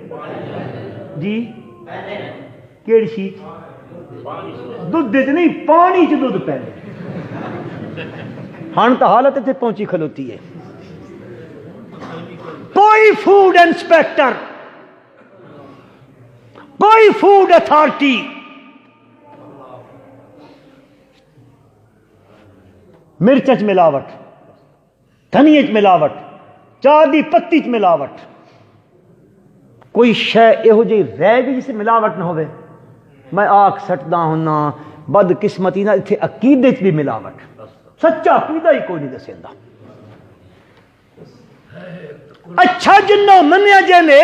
جی؟ کیڑی چیز؟ دودھ چ نہیں، پانی چ دودھ پیندن۔ ہن تو حالت تے پہنچی کھلوتی ہے، کوئی فوڈ انسپیکٹر، کوئی فوڈ اتھارٹی مرچ چ ملاوٹ، دھنیا چ ملاوٹ، چاہ دی پتی چ ملاوٹ، کوئی شے یہو جی رہ گئی جس سے ملاوٹ نہ ہوئے۔ میں آکھ سٹدا ہونا بد قسمتی نہ اتنے عقیدے چ بھی ملاوٹ، سچا عقیدہ ہی کوئی نہیں دسیندا۔ اچھا جنوں منیا جنے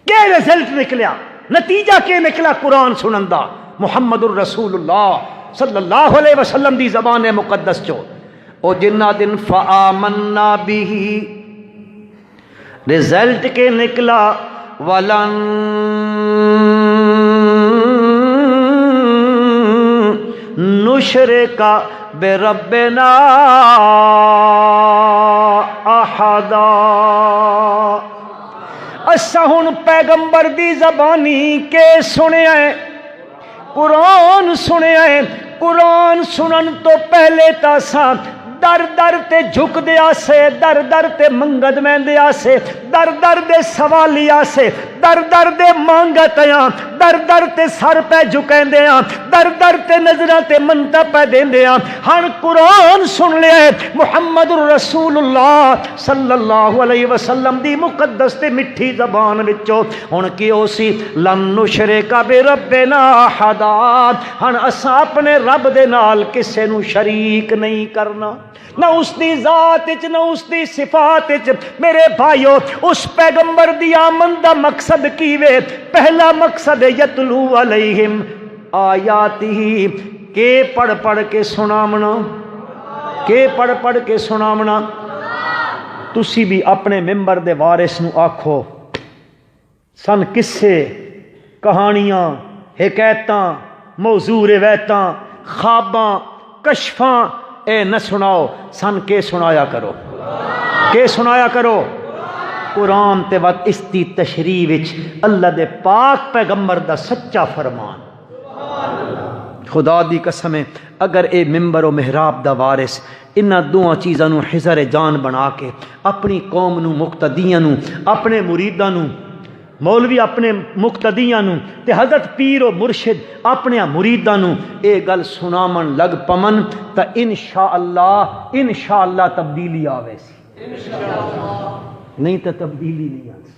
کیا رزلٹ نکلیا، نتیجہ کیا نکلا قرآن سنن دا، محمد الرسول اللہ صلی اللہ علیہ وسلم دی زبان مقدس چو او جنہ دن فآمنا بھی، رزلٹ کے نکلا ولن نشرک بربنا احدا، اسا ہن پیغمبر دی زبانی کے سنیا ہے، قرآن سنیا ہے، قرآن سنن تو پہلے تا سا در در تے جھک دیا سے، در در تے منگد میں دیا سے، در در دے سوالیا سے، در در دے مانگت آیا، در در تے سر پہ جھکیں دیا، در در تے نظرہ تے منتا پہ دیں دیا۔ ہن قرآن سن لیا ہے، محمد الرسول اللہ صلی اللہ علیہ وسلم دی مقدس تے مٹھی زبان وچوں ہن کی ہو سی لن نشرک بربنا احدا، ہن اساں اپنے رب دے نال کسے نو شریک نہیں کرنا، نہ اس دی ذات وچ نہ اس دی صفات وچ۔ میرے بھائیو اس پیغمبر دی آمد دا مقصد کی وے؟ پہلا مقصد یتلو علیہم آیاتہ، کہ پڑھ پڑھ کے سنامنا، کہ پڑھ پڑھ کے سنامنا۔ تسی بھی اپنے ممبر دے وارث نو آکھو سن قصے، کہانیاں، حکایتاں، موضوع روایتاں، خواباں، کشفاں اے نہ سناؤ، سن کے سنایا کرو، کے سنایا کرو۔ قرآن تے وقت اس دی تشریح وچ اللہ دے پاک پیغمبر دا سچا فرمان۔ خدا دی قسم ہے اگر اے ممبر و محراب دا وارث انہاں دوہاں چیزاں نو حضر جان بنا کے اپنی قوم نو، مقتدیاں نو، اپنے مریداں نو، مولوی اپنے مقتدیاں نو تے حضرت پیر و مرشد اپنے مریداں نو اے گل سنامن لگ پمن تا انشاءاللہ تبدیلی آوے سی، نہیں تو تبدیلی نہیں آتی۔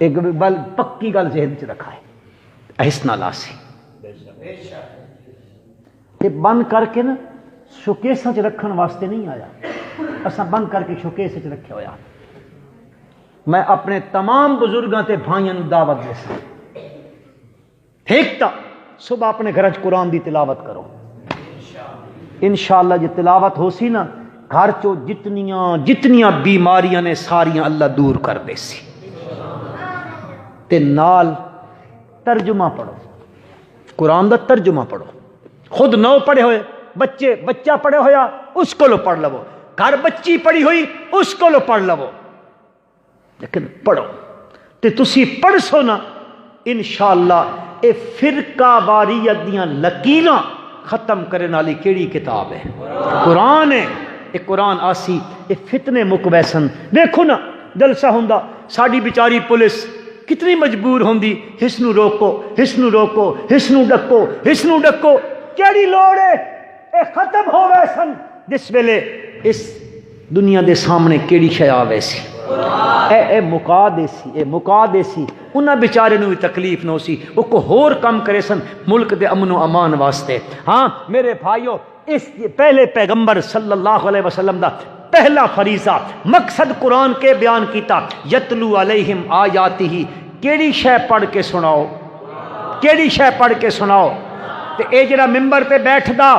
ایک بل پکی گل ذہن چ رکھا ہے، احسن لا سی یہ بند کر کے نا شوکیساں چ رکھن واسطے نہیں آیا، اساں بند کر کے شوکیس چ رکھیا ہویا۔ میں اپنے تمام بزرگاں تے بھائیاں نو دعوت دے سا، ایک تا صبح اپنے گھر چ قرآن دی تلاوت کرو، انشاءاللہ جی تلاوت ہو سی نا گھر چو جتنیاں بیماریاں نے ساریاں اللہ دور کر دے سی۔ تے نال ترجمہ پڑھو، قرآن دا ترجمہ پڑھو، خود نو پڑھے ہوئے بچہ پڑھے ہویا اس کو لو پڑھ لو، گھر بچی پڑھی ہوئی اس کو لو پڑھ لو، لیکن پڑھو تے تسی پڑھ سو نا انشاءاللہ اے فرقہ واریت دیاں لکیراں ختم کرنے والی کیڑی کتاب ہے؟ قرآن ہے۔ یہ قرآن آسی یہ فتنے مک ویسن۔ دیکھو نا جلسہ ہوندا ساڈی بیچاری پولیس کتنی مجبور ہوندی، اس نو روکو، اس نو روکو، اس نو ڈکو، اس نو ڈکو، کیڑی لوڑ ہے؟ اے ختم ہو ویسن جس ویلے اس دنیا دے سامنے کیڑی شے آوے سی، اے مکا دے سی، اے مکا دے سی، انہاں بیچارے نو بھی تکلیف نہ سی، وہ کو ہور کم کرے سن ملک دے امن و امان واسطے۔ ہاں میرے بھائیو، اس پہلے پیغمبر صلی اللہ علیہ وسلم دا پہلا فریضہ مقصد قرآن کے بیان کیتا، یتلو علیہم آیاتہ، کیڑی شے پڑھ کے سناؤ، کیڑی شے پڑھ کے سناؤ۔ تے اے جڑا ممبر تے بیٹھدا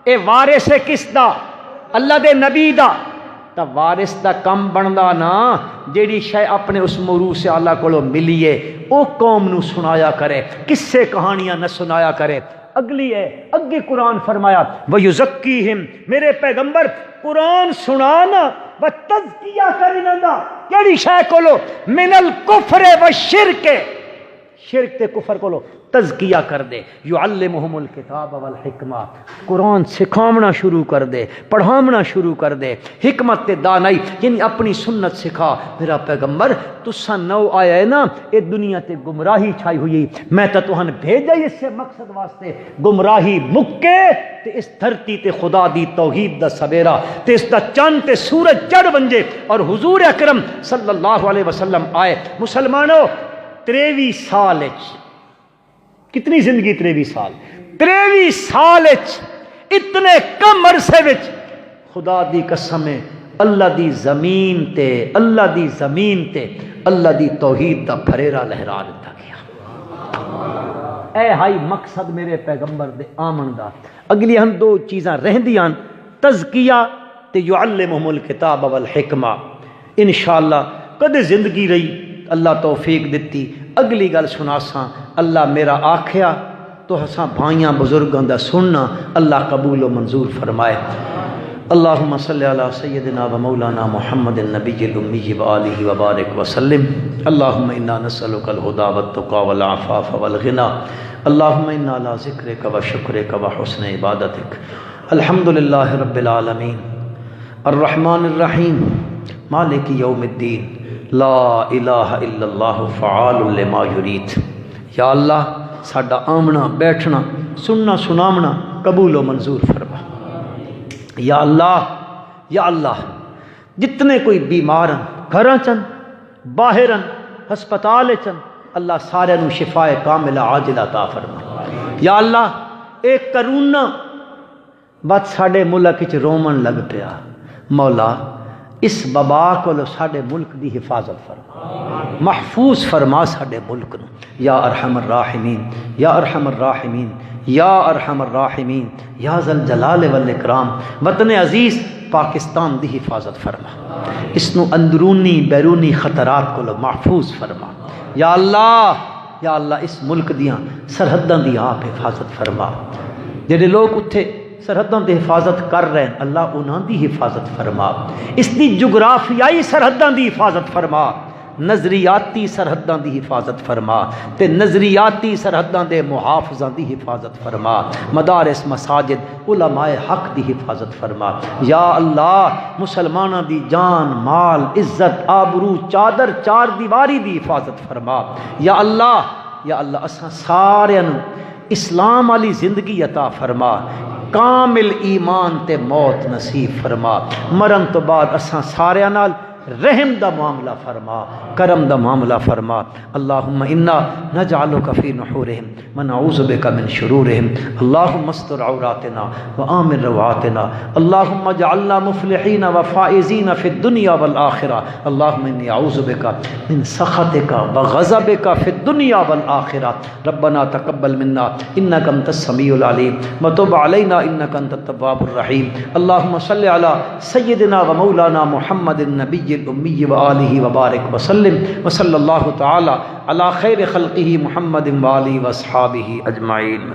اے وارث ہے کس دا؟ اللہ دے نبی دا۔ تا وارث دا کم بندا نا جیڑی شے اپنے اس موروث اعلیٰ کولو ملیے او قوم نو سنایا کرے، قصے کہانیاں نہ سنایا کرے۔ اگلی ہے اگے قرآن فرمایا وَيُزَكِّيهِمْ، میرے پیغمبر قرآن سنانا و تزکیہ کرنا دا کیڑی شے کولو؟ من الکفر والشرک، شرک تے کفر کولو تزکیہ کر دے۔ یعلمہم الکتاب والحکمہ، قرآن سکھاونا شروع کر دے، پڑھاونا شروع کر دے۔ حکمت تے دانائی یعنی اپنی سنت سکھا۔ میرا پیغمبر تسا نو آیا ہے نا، اے دنیا تے گمراہی چھائی ہوئی، میں تا تہن بھیجا اس سے مقصد واسطے گمراہی مکے تے اس دھرتی تے خدا دی توحید دا سویرا تے اس دا چاند تے سورج چڑھ بنجے اور حضور اکرم صلی اللہ علیہ وسلم آئے۔ مسلمانوں 23 سال کتنی زندگی؟ 23 سال 23 سال اتنے کم عرصے وچ خدا دی قسم ہے اللہ دی زمین تے اللہ دی زمین تے اللہ دی توحید دا پھریرا لہرا دیتا گیا۔ اے ہائی مقصد میرے پیغمبر دے آمن دا۔ اگلی ہم دو چیزاں رہندیاں، تزکیہ تے یعلمہم الکتاب والحکمہ۔ انشاءاللہ کدے زندگی رہی اللہ توفیق دیتی اگلی گل سناساں، اللہ میرا آکھیا تو ہساں بھائیاں بزرگاں دا سننا اللہ قبول و منظور فرمائے۔ اللہم صلی علی سیدنا و مولانا محمد النبی الامی و آلہ وبارک وسلم۔ اللہم انا نسألک الہدی والتقی والعفاف والغنی۔ اللہم انا علی ذکرک و شکرک و حسن عبادتک۔ الحمدللہ رب العالمین الرحمن الرحیم مالک یوم الدین لا الہ الا اللہ فعال لما یرید۔ یا اللہ ساڈا آمنا بیٹھنا سننا سنامنا قبول و منظور فرما۔ یا اللہ جتنے کوئی بیمارن گھراں چن باہرن ہسپتال چن اللہ سارے نو شفائے کاملہ عاجلہ عطا فرما۔ یا اللہ ایک کرونا بات ساڈے ملک وچ رومن لگ پیا، مولا اس وبا کو ساڈے ملک دی حفاظت فرما، محفوظ فرما ساڈے ملک نو یا ارحم الراحمین یا ارحم الراحمین یا ارحم الراحمین یا ذا الجلال والاکرام۔ وطن عزیز پاکستان دی حفاظت فرما، اس نو اندرونی بیرونی خطرات کو محفوظ فرما۔ یا اللہ اس ملک دیاں سرحداں دی آپ حفاظت فرما۔ جڑے لوگ اتھے سرحداں دی حفاظت کر رہے ہیں اللہ انہاں دی حفاظت فرما، اس دی جغرافیائی سرحداں دی حفاظت فرما، نظریاتی سرحداں دی حفاظت فرما تے نظریاتی سرحداں دے محافظاں دی حفاظت فرما، مدارس مساجد علماء حق دی حفاظت فرما۔ یا اللہ مسلماناں دی جان مال عزت آبرو چادر چار دیواری دی حفاظت فرما۔ یا اللہ اساں سارے نو اسلام والی زندگی عطا فرما، کامل ایمان تے موت نصیب فرما، مرن تو بعد اساں سارے نال رحم دا معاملہ فرما، کرم دا معاملہ فرما۔ اللہم انا نجعلک فی نحورہم ونعوذ بک من شرورہم، اللہم استر عوراتنا وآمن روعاتنا، اللہم اجعلنا مفلحین وفائزین فی الدنیا والآخرہ، اللہم انی اعوذ بک من سخطک وغضبک فی الدنیا والآخرہ، ربنا تقبل منا انک انت السمیع العلیم وتب علینا انک انت التواب الرحیم۔ اللہم صلی علی سیدنا و مولانا محمد النبی الأمی وآلہ وبارک وسلم وصلی اللہ تعالی علی خیر خلقہ محمد وآلہ واصحابہ اجمعین۔